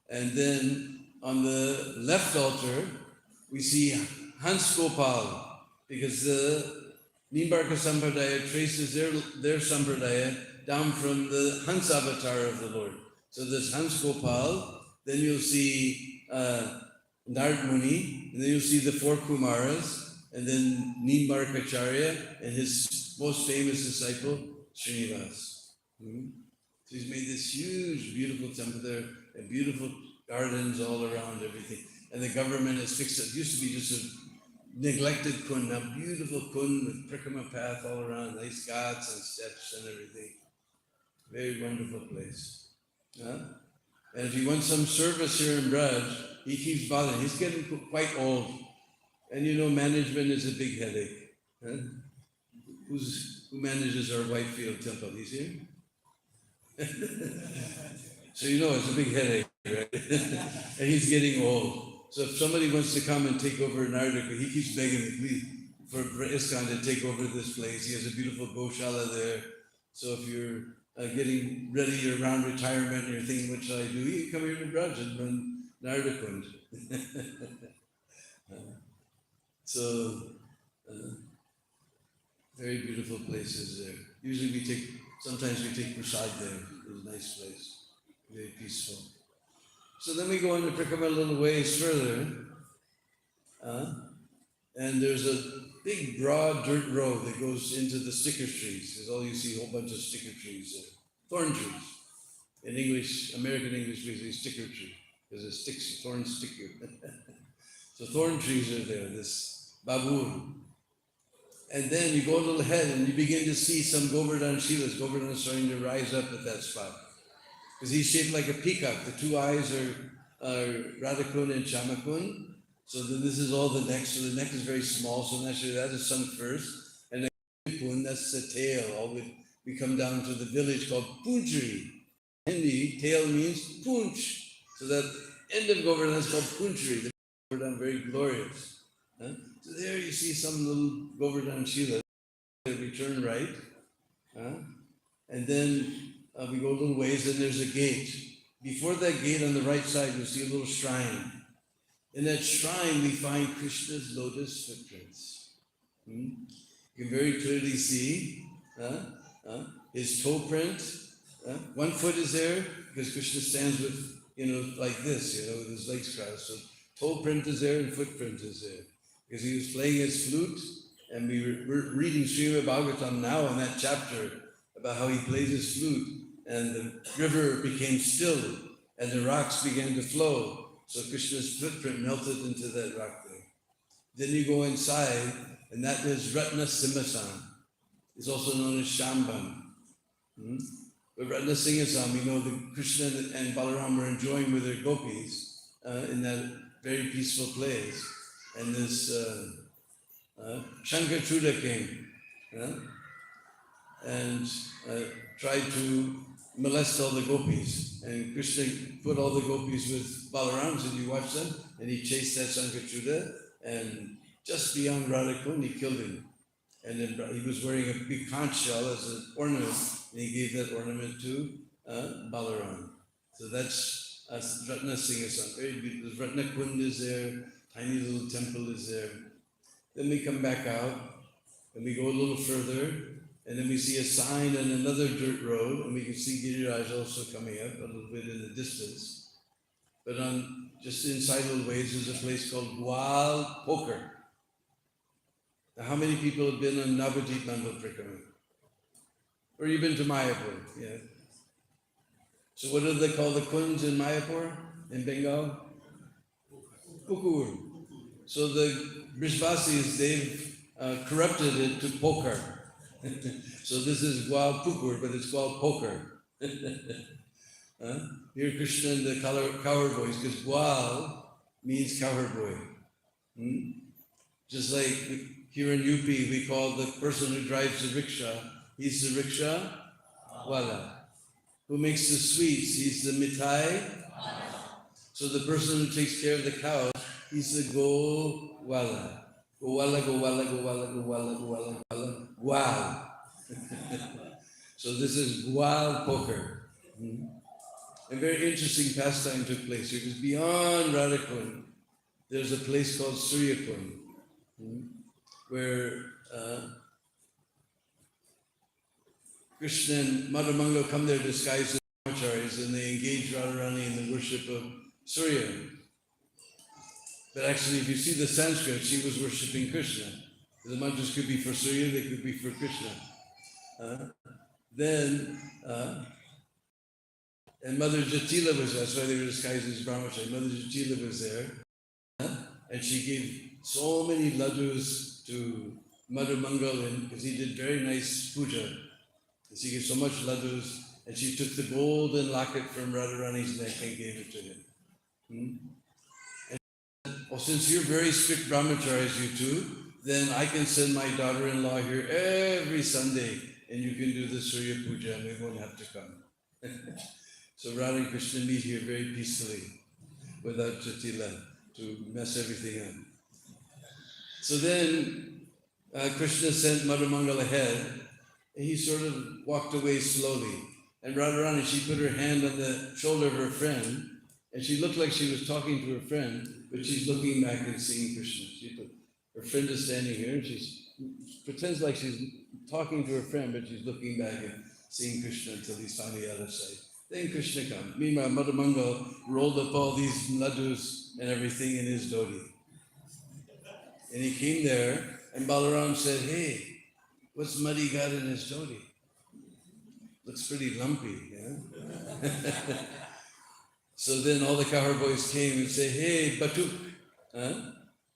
And then on the left altar, we see Hans Gopal, because the Nimbarka Sampradaya traces their Sampradaya down from the Hans avatar of the Lord. So there's Hans Gopal, then you'll see Narad Muni, and then you'll see the four Kumaras, and then Nimbarkacharya and his most famous disciple, Srila. So he's made this huge, beautiful temple there, and beautiful gardens all around everything. And the government has fixed it. It used to be just a neglected kund, a beautiful kund with prikama path all around, nice ghats and steps and everything. Very wonderful place. And if you want some service here in Braj, he keeps bothering. He's getting quite old. And management is a big headache. Who manages our Whitefield temple? He's here? So it's a big headache, right? And he's getting old. So if somebody wants to come and take over Nardika, he keeps begging me, please, for ISKCON to take over this place. He has a beautiful Goshala there. So if you're getting ready, you're around retirement, and you're thinking, what should I do? You can come here to Braj and run Nardikund. Very beautiful places there. Usually sometimes we take prasad there. It's a nice place. Very peaceful. So then we go on to Prikama a little ways further. And there's a big, broad dirt road that goes into the sticker trees. Because all you see a whole bunch of sticker trees there. Thorn trees. In English, American English, we say sticker tree. Because it sticks, thorns stick you. So thorn trees are there, this babur. And then you go a little ahead and you begin to see some Govardhan Shilas. Govardhan is starting to rise up at that spot. Because he's shaped like a peacock. The two eyes are Radhakund and Chamakund. So then this is all the neck. So the neck is very small. So naturally that is sung first. And then Kund, that's the tail. We come down to the village called Punchri. In Hindi, tail means Punch. So that end of Govardhan is called Punchri. The Govardhan, very glorious. Huh? So there you see some little Govardhan Shila. We turn right. And then we go a little ways, and there's a gate. Before that gate on the right side, you'll see a little shrine. In that shrine, we find Krishna's lotus footprints. You can very clearly see his toe print. One foot is there because Krishna stands with, like this, with his legs crossed. So toe print is there and footprint is there. Because he was playing his flute, and we're reading Srimad Bhagavatam now in that chapter about how he plays his flute, and the river became still, and the rocks began to flow. So Krishna's footprint melted into that rock there. Then you go inside, and that is Ratna Simhasan. It's also known as Shambhan. But Ratna Simhasan, we know that Krishna and Balaram were enjoying with their gopis in that very peaceful place. And this Shankachuda came and tried to molest all the gopis. And Krishna put all the gopis with Balaram, and you watch them, and he chased that Shankachuda, and just beyond Radhakund, he killed him. And then he was wearing a big conch shell as an ornament, and he gave that ornament to Balaram. So that's Ratna Simhasan. Very beautiful. Ratna Kund is there. Tiny little temple is there. Then we come back out, and we go a little further, and then we see a sign and another dirt road, and we can see Giriraj also coming up a little bit in the distance. But just inside a little ways, there's a place called Gwal Poker. Now, how many people have been on Navadip Mandal Prikrama? Or you've been to Mayapur? Yeah. So what do they call the kunds in Mayapur, in Bengal? Pukur. So the Brishvasis, they've corrupted it to poker. So this is Gwal Pukur, but it's Gwal Poker. Here Krishna and the cowherd boys, because Gwal means cowherd boy. Just like here in UP, we call the person who drives the rickshaw, he's the rickshaw wala. Who makes the sweets, he's the mithai. So the person who takes care of the cows, he's the go wala. Go wala, go wala, go wala, go wala, go wala, go wala. Gwal. So this is Gwal Poker. A very interesting pastime took place here, because beyond Radhakund, there's a place called Suryakund, where Krishna and Madhamangal come there disguised as brahmacharis, and they engage Radharani in the worship of Surya. But actually, if you see the Sanskrit, she was worshipping Krishna. The mantras could be for Surya, they could be for Krishna. And Mother Jatila was there, that's why they were disguised as brahmachari. Mother Jatila was there, and she gave so many laddus to Madhamangal, because he did very nice puja. And she gave so much laddus, and she took the golden locket from Radharani's neck and gave it to him. And since you're very strict brahmacharis, you two, then I can send my daughter-in-law here every Sunday, and you can do the Surya Puja, and we won't have to come. So Radha and Krishna meet here very peacefully, without Jatila, to mess everything up. So then Krishna sent Madhamangal ahead, and he sort of walked away slowly. And Radharani, she put her hand on the shoulder of her friend, and she looked like she was talking to her friend, but she's looking back and seeing Krishna. Her friend is standing here, and she pretends like she's talking to her friend, but she's looking back and seeing Krishna until he's finally out of sight. Then Krishna comes. Meanwhile, Madhamangal rolled up all these laddus and everything in his dhoti. And he came there, and Balaram said, "Hey, what's Muddy got in his dhoti? Looks pretty lumpy, yeah?" So then all the cowherd boys came and say, "Hey, Batuk,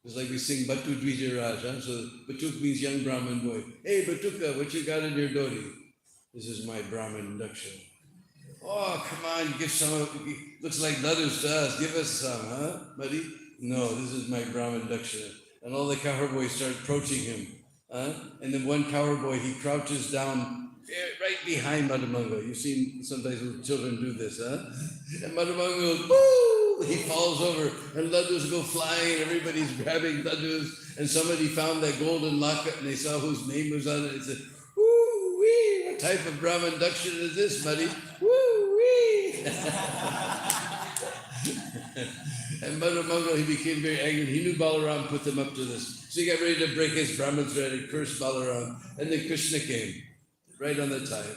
It's like we sing Batu Dvija Raj. Huh? So Batuk means young Brahmin boy. Hey Batuka, what you got in your dhoti? This is my Brahmin daksha. Oh, come on, give some. Looks like laddus to us. Give us some, huh, buddy? No, this is my Brahmin daksha. And all the cowherd boys start approaching him. And then one cowherd boy, he crouches down right behind Madhamangal. You've seen sometimes little children do this, huh? And Madhamangal goes, woo! He falls over and laddus go flying and everybody's grabbing laddus. And somebody found that golden locket and they saw whose name was on it. They said, woo-wee, what type of Brahmin daksha is this, buddy? Woo-wee! And Madhamangal, he became very angry. He knew Balaram put them up to this. So he got ready to break his Brahmin thread and curse Balaram. And then Krishna came, right on the time.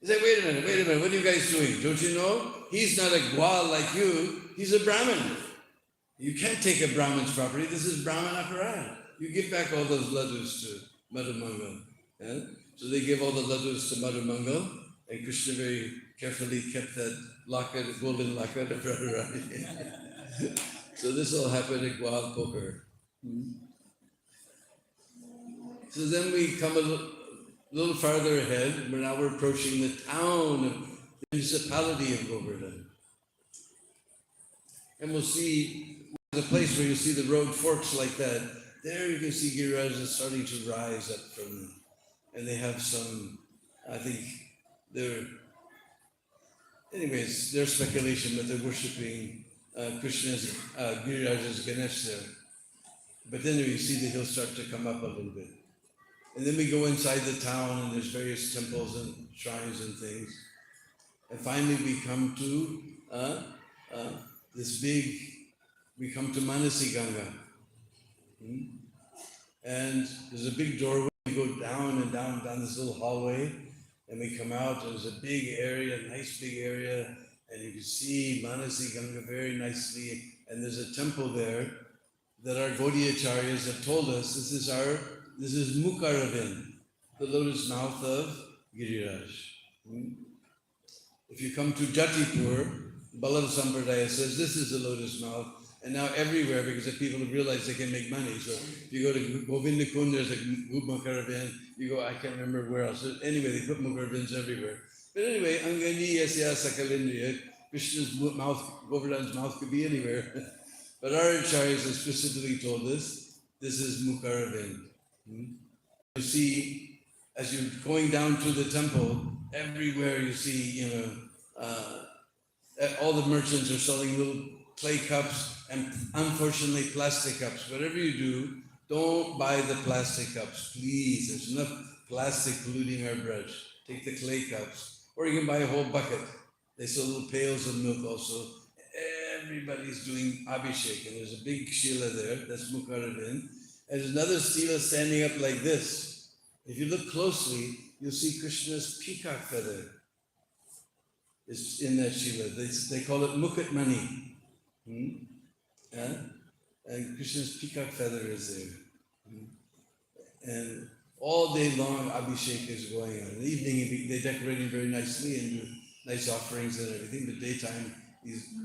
He said, wait a minute, what are you guys doing? Don't you know? He's not a Gwal like you, he's a Brahmin. You can't take a Brahmin's property, this is Brahmin aparad. You give back all those laddus to Madhamangal. Yeah? So they gave all the laddus to Madhamangal, and Krishna very carefully kept that locket, golden locket of Radharani. So this all happened at Gwal Poker. So then we come a little farther ahead, now we're approaching the town of the municipality of Govardhan. And we'll see the place where you see the road forks like that. There you can see Giriraj is starting to rise up from them. And they have some, I think, anyways, their speculation, but they're worshipping Krishna's, Giriraj's Ganesh there. But then you see the hill start to come up a little bit. And then we go inside the town and there's various temples and shrines and things. And finally we come to we come to Manasi Ganga. And there's a big doorway, we go down and down this little hallway, and we come out, and there's a big area, a nice big area, and you can see Manasi Ganga very nicely, and there's a temple there that our Gaudiya Acharyas have told us, this is Mukharavind, the lotus mouth of Giriraj. If you come to Jatipur, Balav Sampradaya says this is the lotus mouth, and now everywhere, because the people have realized they can make money. So if you go to Govindakund, there's a Mukharavind. You go, I can't remember where else. Anyway, they put Mukharavinds everywhere. But anyway, Angani Yasya Sakalindriya, Krishna's mouth, Govardhan's mouth could be anywhere. But our acharyas have specifically told us, this is Mukharavind. You see, as you're going down to the temple, everywhere you see, all the merchants are selling little clay cups and unfortunately plastic cups. Whatever you do, don't buy the plastic cups, please. There's enough plastic polluting our bread. Take the clay cups. Or you can buy a whole bucket. They sell little pails of milk also. Everybody's doing Abhishek, and there's a big Shila there, that's Mukharavind. And there's another Shila standing up like this. If you look closely, you'll see Krishna's peacock feather is in that Shila. They call it Mukhat Mani. Yeah? And Krishna's peacock feather is there. And all day long Abhishek is going on. In the evening they decorate him very nicely and do nice offerings and everything, but daytime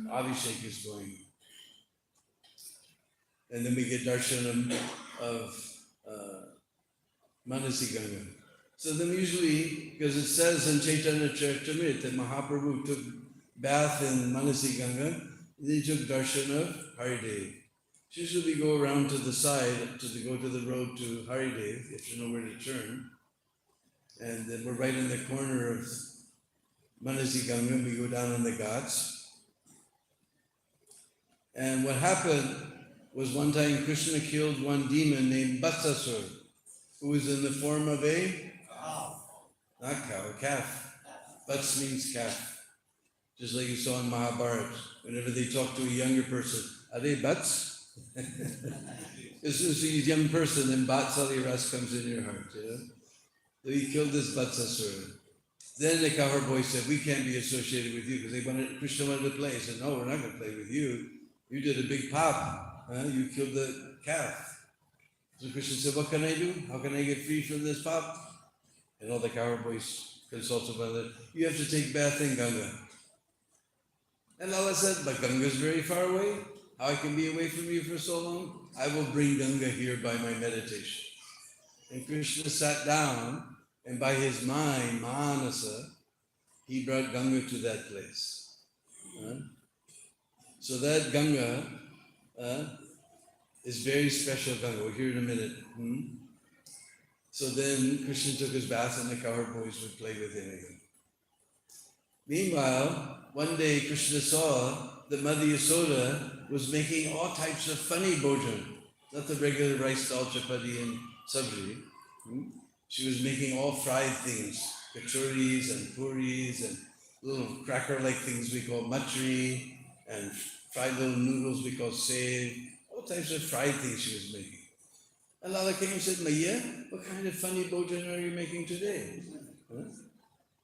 Abhishek is going. And then we get darshan of Manasi Ganga. So then usually, because it says in Chaitanya Charitamrita that Mahaprabhu took bath in Manasi Ganga, they took darshan of Haridev. Usually we go around to the side to go to the road to Haridev, if you know where to turn. And then we're right in the corner of Manasi Ganga, and we go down in the Ghats. And what happened was one time Krishna killed one demon named Vatsasur, who was in the form of a calf. Vats means calf. Just like you saw in Mahabharata, whenever they talk to a younger person, are they Vats? As soon as you see a young person, then Vatsalya Ras comes in your heart. So he killed this Vatsasura. Then the cowherd boy said, we can't be associated with you, because Krishna wanted to play. He said, no, we're not going to play with you. You did a big pop. You killed the calf. So Krishna said, what can I do? How can I get free from this pop? And all the cowherd boys consulted about it. You have to take bath in Ganga. And Allah said, but Ganga is very far away. how I can be away from you for so long? I will bring Ganga here by my meditation. And Krishna sat down, and by his mind, Manasa, he brought Ganga to that place. So that Ganga is very special Ganga. We'll hear in a minute. So then Krishna took his bath and the cowherd boys would play with him again. Meanwhile, one day Krishna saw that Mother Yasoda was making all types of funny bhojan, not the regular rice dal, chapati and sabji. She was making all fried things, kachoris and puris and little cracker-like things we call machri, and fried little noodles we call sev, all types of fried things she was making. And Lala came and said, Maya, what kind of funny bhojan are you making today?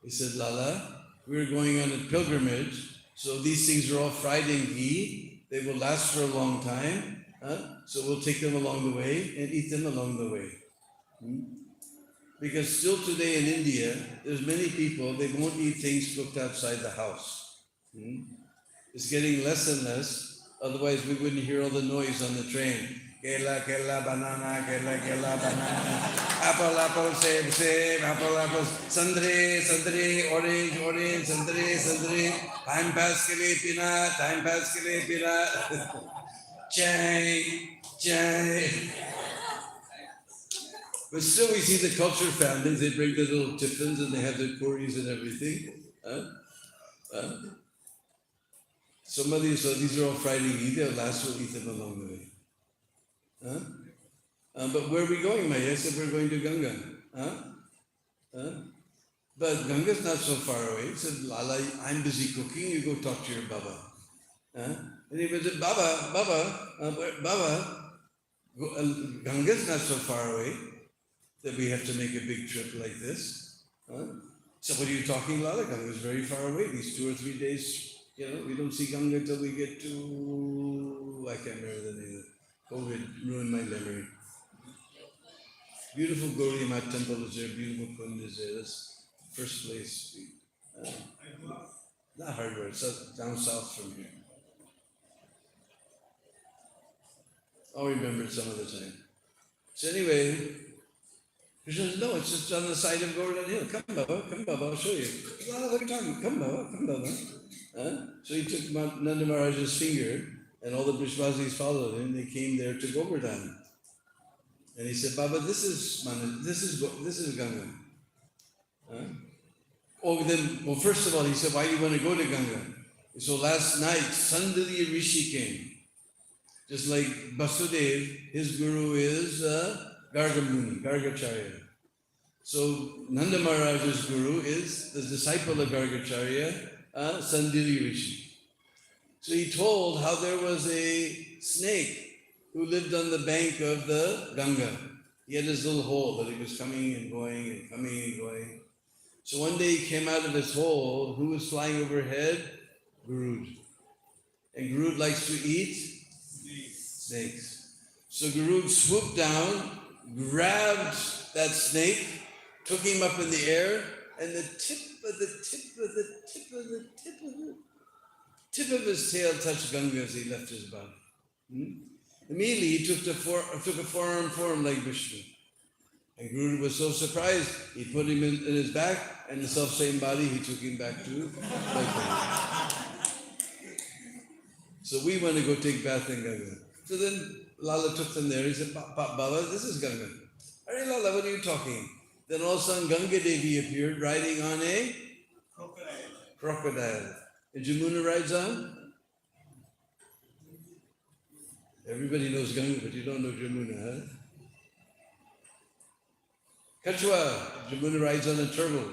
He said, Lala, we're going on a pilgrimage, so these things are all fried in ghee. They will last for a long time. So we'll take them along the way and eat them along the way. Because still today in India, there's many people, they won't eat things cooked outside the house. It's getting less and less, otherwise we wouldn't hear all the noise on the train. Kela, kela, banana, kela, kela, banana. Apple, apple, seb, seb, apple, apple. Sandre, sandre, orange, orange, sandre, sandre. Time pass ke liye pina, time pass ke liye pina. Chai, chai. But still we see the culture families, they bring the little tiffins and they have their puris and everything. So Mother, so these are all fried in ghee, they'll last, we'll eat them along the way. But where are we going, Maya? I said, we're going to Ganga. But Ganga's not so far away. He said, Lala, I'm busy cooking, you go talk to your Baba. And he said, Baba, Ganga's not so far away that we have to make a big trip like this. So what are you talking, Lala? Ganga's very far away, these 2 or 3 days. We don't see Ganga till we get to, I can't remember the name. COVID ruined my memory. Beautiful Gauri Mat temple is there, beautiful Kund is there. That's the first place. Not Hardware, it's down south from here. I'll remember it some other time. So anyway, Krishna said, no, it's just on the side of Govardhan Hill. Come Baba, I'll show you. Oh, what are you talking? Come Baba. So he took Nanda Maharaj's finger, and all the Brishvasis followed him. They came there to Govardhan. And he said, Baba, this is Ganga. Well, first of all, he said, why do you want to go to Ganga? So last night, Sandali Rishi came. Just like Basudev, his guru is Gargamuni, Gargacharya. So Nanda Maharaj's guru is the disciple of Gargacharya, Sandili Rishi. So he told how there was a snake who lived on the bank of the Ganga. He had his little hole that he was coming and going and coming and going. So one day he came out of his hole. Who was flying overhead? Garud. And Garud likes to eat snakes. So Garud swooped down, grabbed that snake, took him up in the air, and the tip of his tail touched Ganga as he left his body. Immediately he took a forearm form like Vishnu. And Guru was so surprised, he put him in his back, and the self-same body, he took him back to Vaikuntha. So we want to go take bath in Ganga. So then Lala took them there. He said, Baba, this is Ganga. Hare Lala, what are you talking? Then all of a sudden Ganga Devi appeared riding on a crocodile. And Jamuna rides on? Everybody knows Ganga, but you don't know Jamuna, huh? Kachwa, Jamuna rides on a turtle.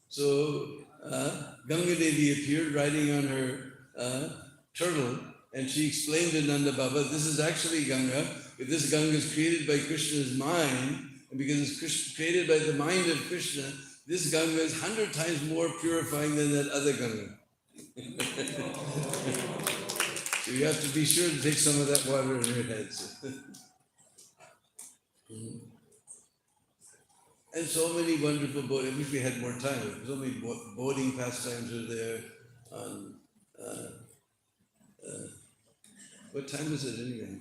So Ganga Devi appeared riding on her turtle, and she explained to Nanda Baba, this is actually Ganga, but this Ganga is created by Krishna's mind, and because it's created by the mind of Krishna, this Ganga is 100 times more purifying than that other Ganga. So you have to be sure to take some of that water in your heads. And so many wonderful boating. I wish we had more time. So many boating pastimes are there. What time is it anyway?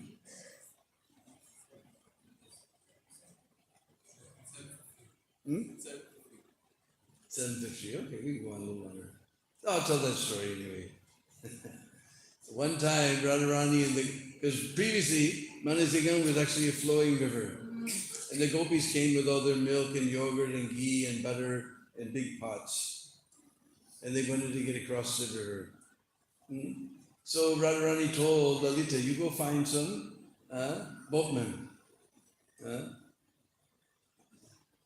Hmm? 7:50. Okay, we can go on a little longer. I'll tell that story anyway. One time, Radharani because previously Manasikam was actually a flowing river, and the gopis came with all their milk and yogurt and ghee and butter in big pots, and they wanted to get across the river. So Radharani told Lalita, "You go find some boatmen."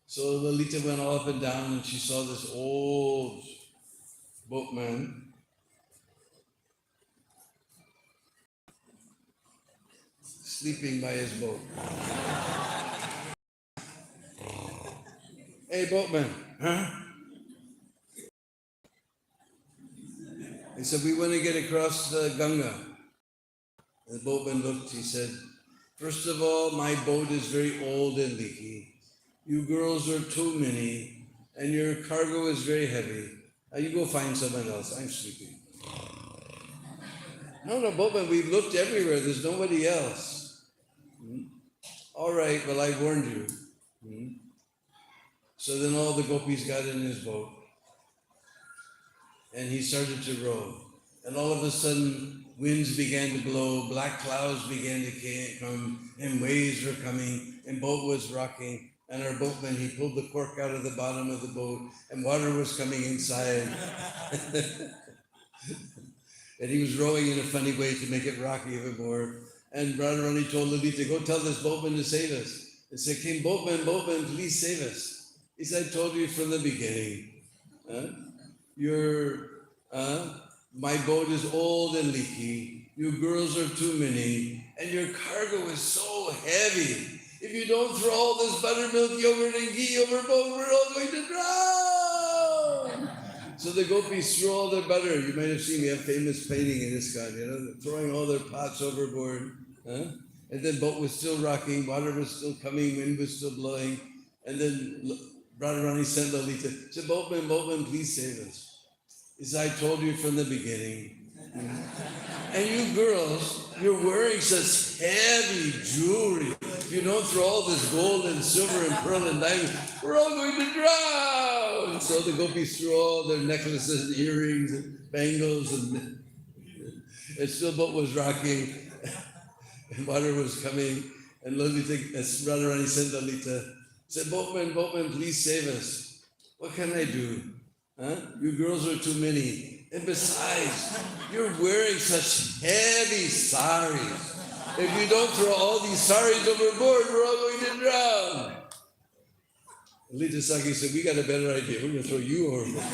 So Lalita went all up and down, and she saw this old boatman sleeping by his boat. "Hey, boatman, huh?" He said, "We want to get across the Ganga." The boatman looked, he said, "First of all, my boat is very old and leaky. You girls are too many, and your cargo is very heavy. Now you go find someone else. I'm sleeping." No, boatman, we've looked everywhere. There's nobody else." "All right, well, I warned you." So then all the gopis got in his boat, and he started to row. And all of a sudden, winds began to blow, black clouds began to come, and waves were coming, and boat was rocking. And our boatman, he pulled the cork out of the bottom of the boat, and water was coming inside. And he was rowing in a funny way to make it rock even more. And Radharani told Lalita, "Go tell this boatman to save us." He said, "King boatman, please save us." He said, "I told you from the beginning. My boat is old and leaky. You girls are too many, and your cargo is so heavy. If you don't throw all this buttermilk, yogurt, and ghee overboard, we're all going to drown." So the gopis threw all their butter. You might have seen, we have famous painting in ISKCON, throwing all their pots overboard. And then the boat was still rocking, water was still coming, wind was still blowing. And then Radharani sent Lalita, said, "Boatman, please save us." He said, "I told you from the beginning. And you girls, you're wearing such heavy jewelry. If you don't throw all this gold and silver and pearl and diamond, we're all going to drown." So the gopis threw all their necklaces and earrings and bangles, and still boat was rocking, and water was coming. And Radharani sent Lalita, said, "Boatman, please save us. What can I do? You girls are too many. And besides, you're wearing such heavy saris. If you don't throw all these saris overboard, we're all going to drown." Lalita Saki said, "We got a better idea. We're going to throw you overboard."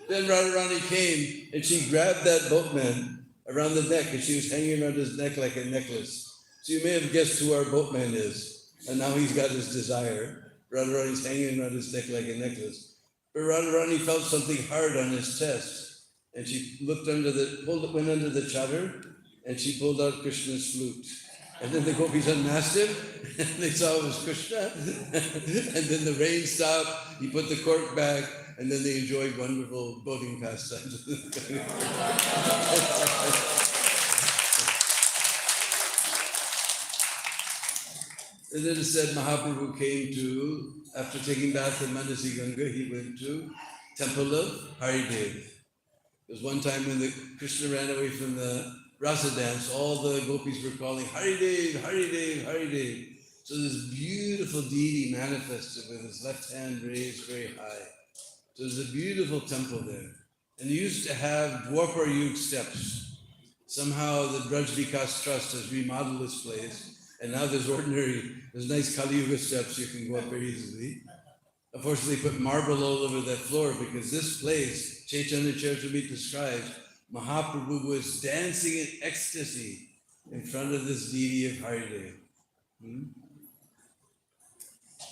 Then Radharani came, and she grabbed that boatman around the neck, and she was hanging around his neck like a necklace. So you may have guessed who our boatman is. And now he's got his desire. Radharani's hanging around his neck like a necklace. But Radharani felt something hard on his chest. And she looked went under the chadar, and she pulled out Krishna's flute. And then the gopis unmasked him, and they saw it was Krishna. And then the rain stopped, he put the cork back, and then they enjoyed wonderful boating pastimes. And then it said Mahaprabhu came to, after taking bath in Manasi Ganga, he went to temple of Haridev. There was one time when Krishna ran away from the rasa dance, all the gopis were calling, "Haridev, Haridev, Haridev." So this beautiful deity manifested with his left hand raised very high. So there's a beautiful temple there. And they used to have Dwapar Yug steps. Somehow the Braj Vikas Trust has remodeled this place. And now there's nice Kali Yuga steps you can go up very easily. Unfortunately, they put marble all over that floor because this place, Chaitanya Charitamrita describes, Mahaprabhu was dancing in ecstasy in front of this deity of Haridev.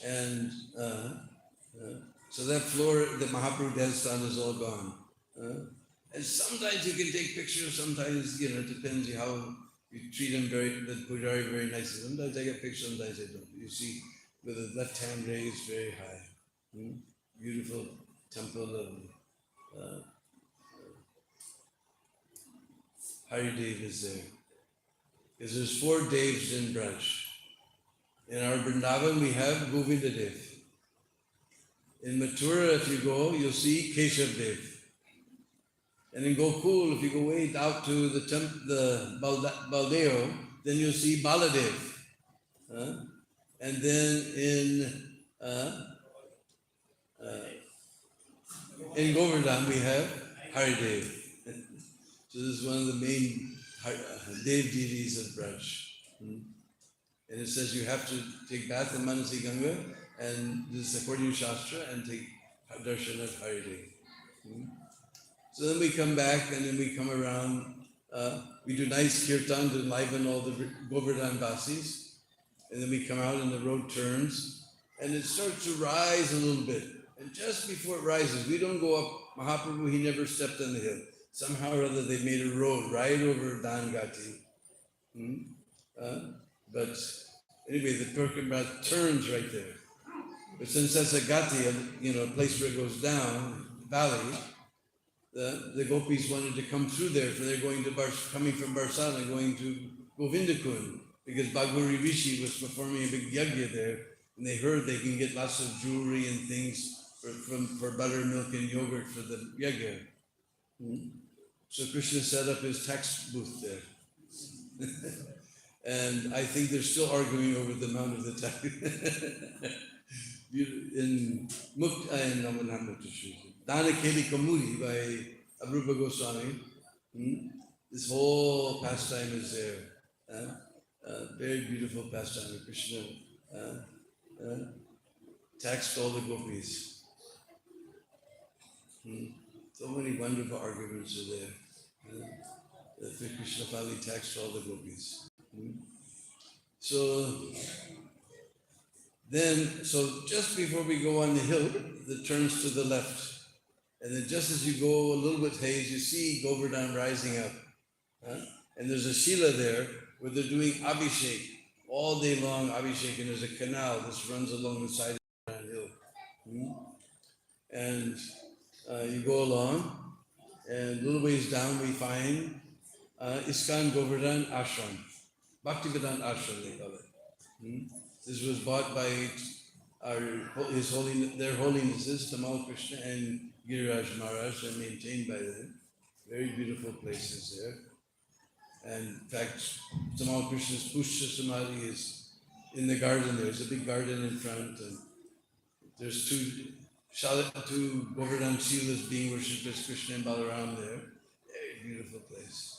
And so that floor that Mahaprabhu danced on is all gone. And sometimes you can take pictures, sometimes, it depends how you treat them the pujari very nicely. Sometimes I get pictures, sometimes I don't. You see, with the left hand raised very high. Beautiful temple of Haridev is there. Because there's 4 Devs in Braj. In our Vrindavan, we have Govinda Dev. In Mathura, if you go, you'll see Keshav Dev. And in Gokul, if you go way out to the Baldeo, then you'll see Baladev. And then in Govardhan, we have Haridev. So this is one of the main Dev deities of Braj. And it says you have to take bath in Manasi Ganga, and this is according to Shastra, and take darshan of Haridev. So then we come back, and then we come around. We do nice kirtan to enliven all the Govardhan Vasis, and then we come out and the road turns, and it starts to rise a little bit. And just before it rises, we don't go up. Mahaprabhu, he never stepped on the hill. Somehow or other, they made a road right over Dangati. But anyway, the Perkimbat turns right there. But since that's a gati, a place where it goes down, valley, the gopis wanted to come through there, for they're going to coming from Barsana, going to Govindakund, because Bhaguri Rishi was performing a big yajna there, and they heard they can get lots of jewelry and things for buttermilk and yogurt for the yajna. So Krishna set up his tax booth there. And I think they're still arguing over the amount of the tax. In Dana Keli Kamuri by Abrupa Goswami, this whole pastime is there. Very beautiful pastime. Krishna taxed all the gopis. So many wonderful arguments are there. Krishna finally taxed all the gopis. So just before we go on the hill, that turns to the left. And then just as you go a little bit haze, you see Govardhan rising up. And there's a Srila there where they're doing Abhishek, all day long Abhishek, and there's a canal that runs along the side of the hill. And you go along, and a little ways down we find ISKCON Govardhan Ashram. Bhaktivedanta Ashram, they call it. This was bought by their Holinesses, Tamal Krishna and Giriraj Maharaj, and maintained by them. Very beautiful places there. And in fact, Tamal Krishna's Pushya Samadhi is in the garden. There's a big garden in front, and there's two Govardhan Shilas being worshipped as Krishna and Balaram there. Very beautiful place.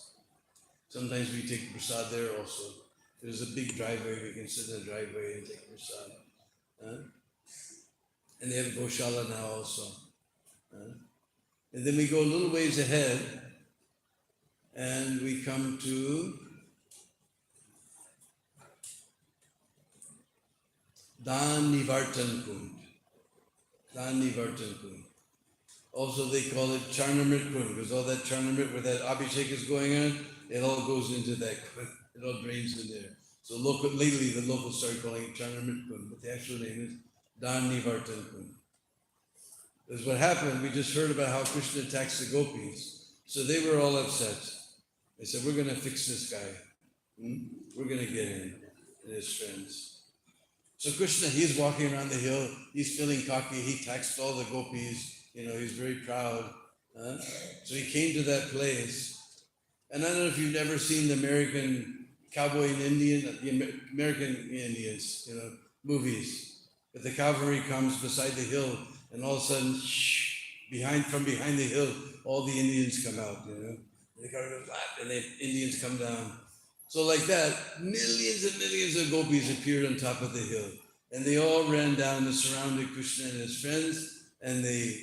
Sometimes we take prasad there also. There's a big driveway, we can sit in the driveway and take prasad. And they have Goshala now also. And then we go a little ways ahead, and we come to Dan Nivartan Kund. Dan Nivartan Kund. Also they call it Charnamrit Kund, because all that Charnamrit where that Abhishek is going on, it all goes into that Kund. It all drains in there. So lately the locals started calling it Charnamrit Kund, but the actual name is Dan Nivartan Kund. Because what happened, we just heard about how Krishna attacks the gopis. So they were all upset. They said, we're going to fix this guy. We're going to get him and his friends. So Krishna, he's walking around the hill. He's feeling cocky. He taxed all the gopis. He's very proud. So he came to that place. And I don't know if you've never seen the American cowboy and Indian, the American Indians, movies. But the cavalry comes beside the hill, and all of a sudden, from behind the hill, all the Indians come out, And the cavalry goes, and the Indians come down. So like that, millions and millions of gopis appeared on top of the hill. And they all ran down and surrounded Krishna and his friends, and they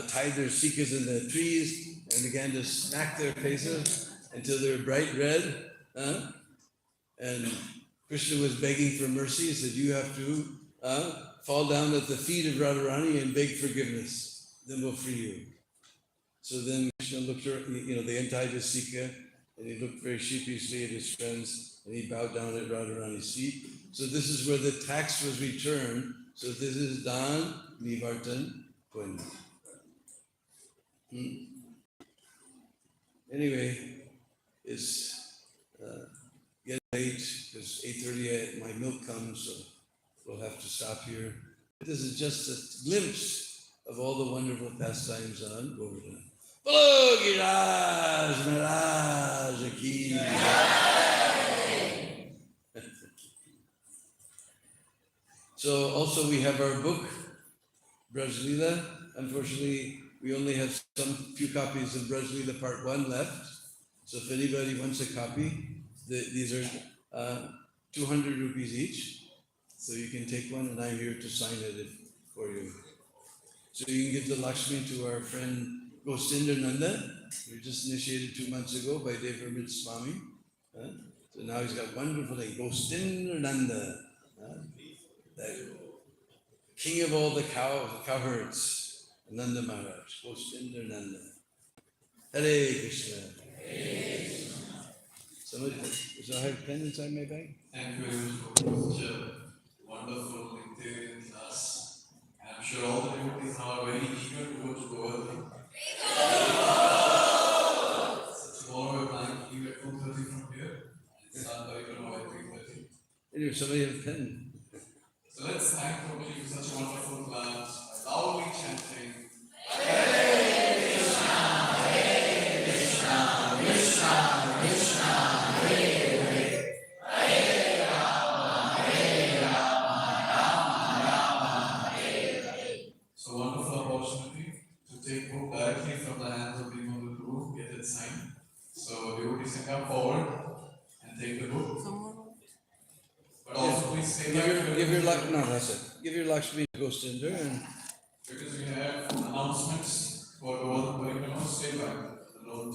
tied their sikas in the trees and began to smack their faces until they were bright red. And Krishna was begging for mercy. He said, you have to fall down at the feet of Radharani and beg forgiveness. Then we'll free you. So then Krishna looked, they untied his sika, and he looked very sheepishly at his friends, and he bowed down at Radharani's feet. So this is where the tax was returned. So this is Dan Nivartan Kund. Anyway, it's getting late because 8:30 my milk comes, so we'll have to stop here. This is just a glimpse of all the wonderful pastimes on Govardhan. Bolo Giraj Maharaj Ki Jai. So also we have our book, Braj Leela. Unfortunately, we only have some few copies of Braj Leela Part 1 left. So if anybody wants a copy, these are 200 rupees each. So you can take one and I'm here to sign it for you. So you can give the Lakshmi to our friend Gostinder Nanda, who just initiated 2 months ago by Devarmit Swami. So now he's got wonderful name, Gostinder Nanda, the king of all the cowherds, Nanda Maharaj, Gostinder Nanda. Hare Krishna. Somebody, so I have a pen inside my bag? Thank you very much for such a wonderful Lithuanian class. And I'm sure all the devotees now are very eager to go to Govardhan. So tomorrow we're planning to leave at 2:30 from here and start Parikrama by 3:30. Anyway, somebody have a pen. So let's thank Prabhuji for such a wonderful class by loudly chanting. So wonderful opportunity to take book directly from the hands of the Guru, get it signed. So devotees can come forward and take the book. But also please stay back. Give your Lakshmi to Gostinder and Because we have announcements for Govardhan Parikrama, stay back. Don't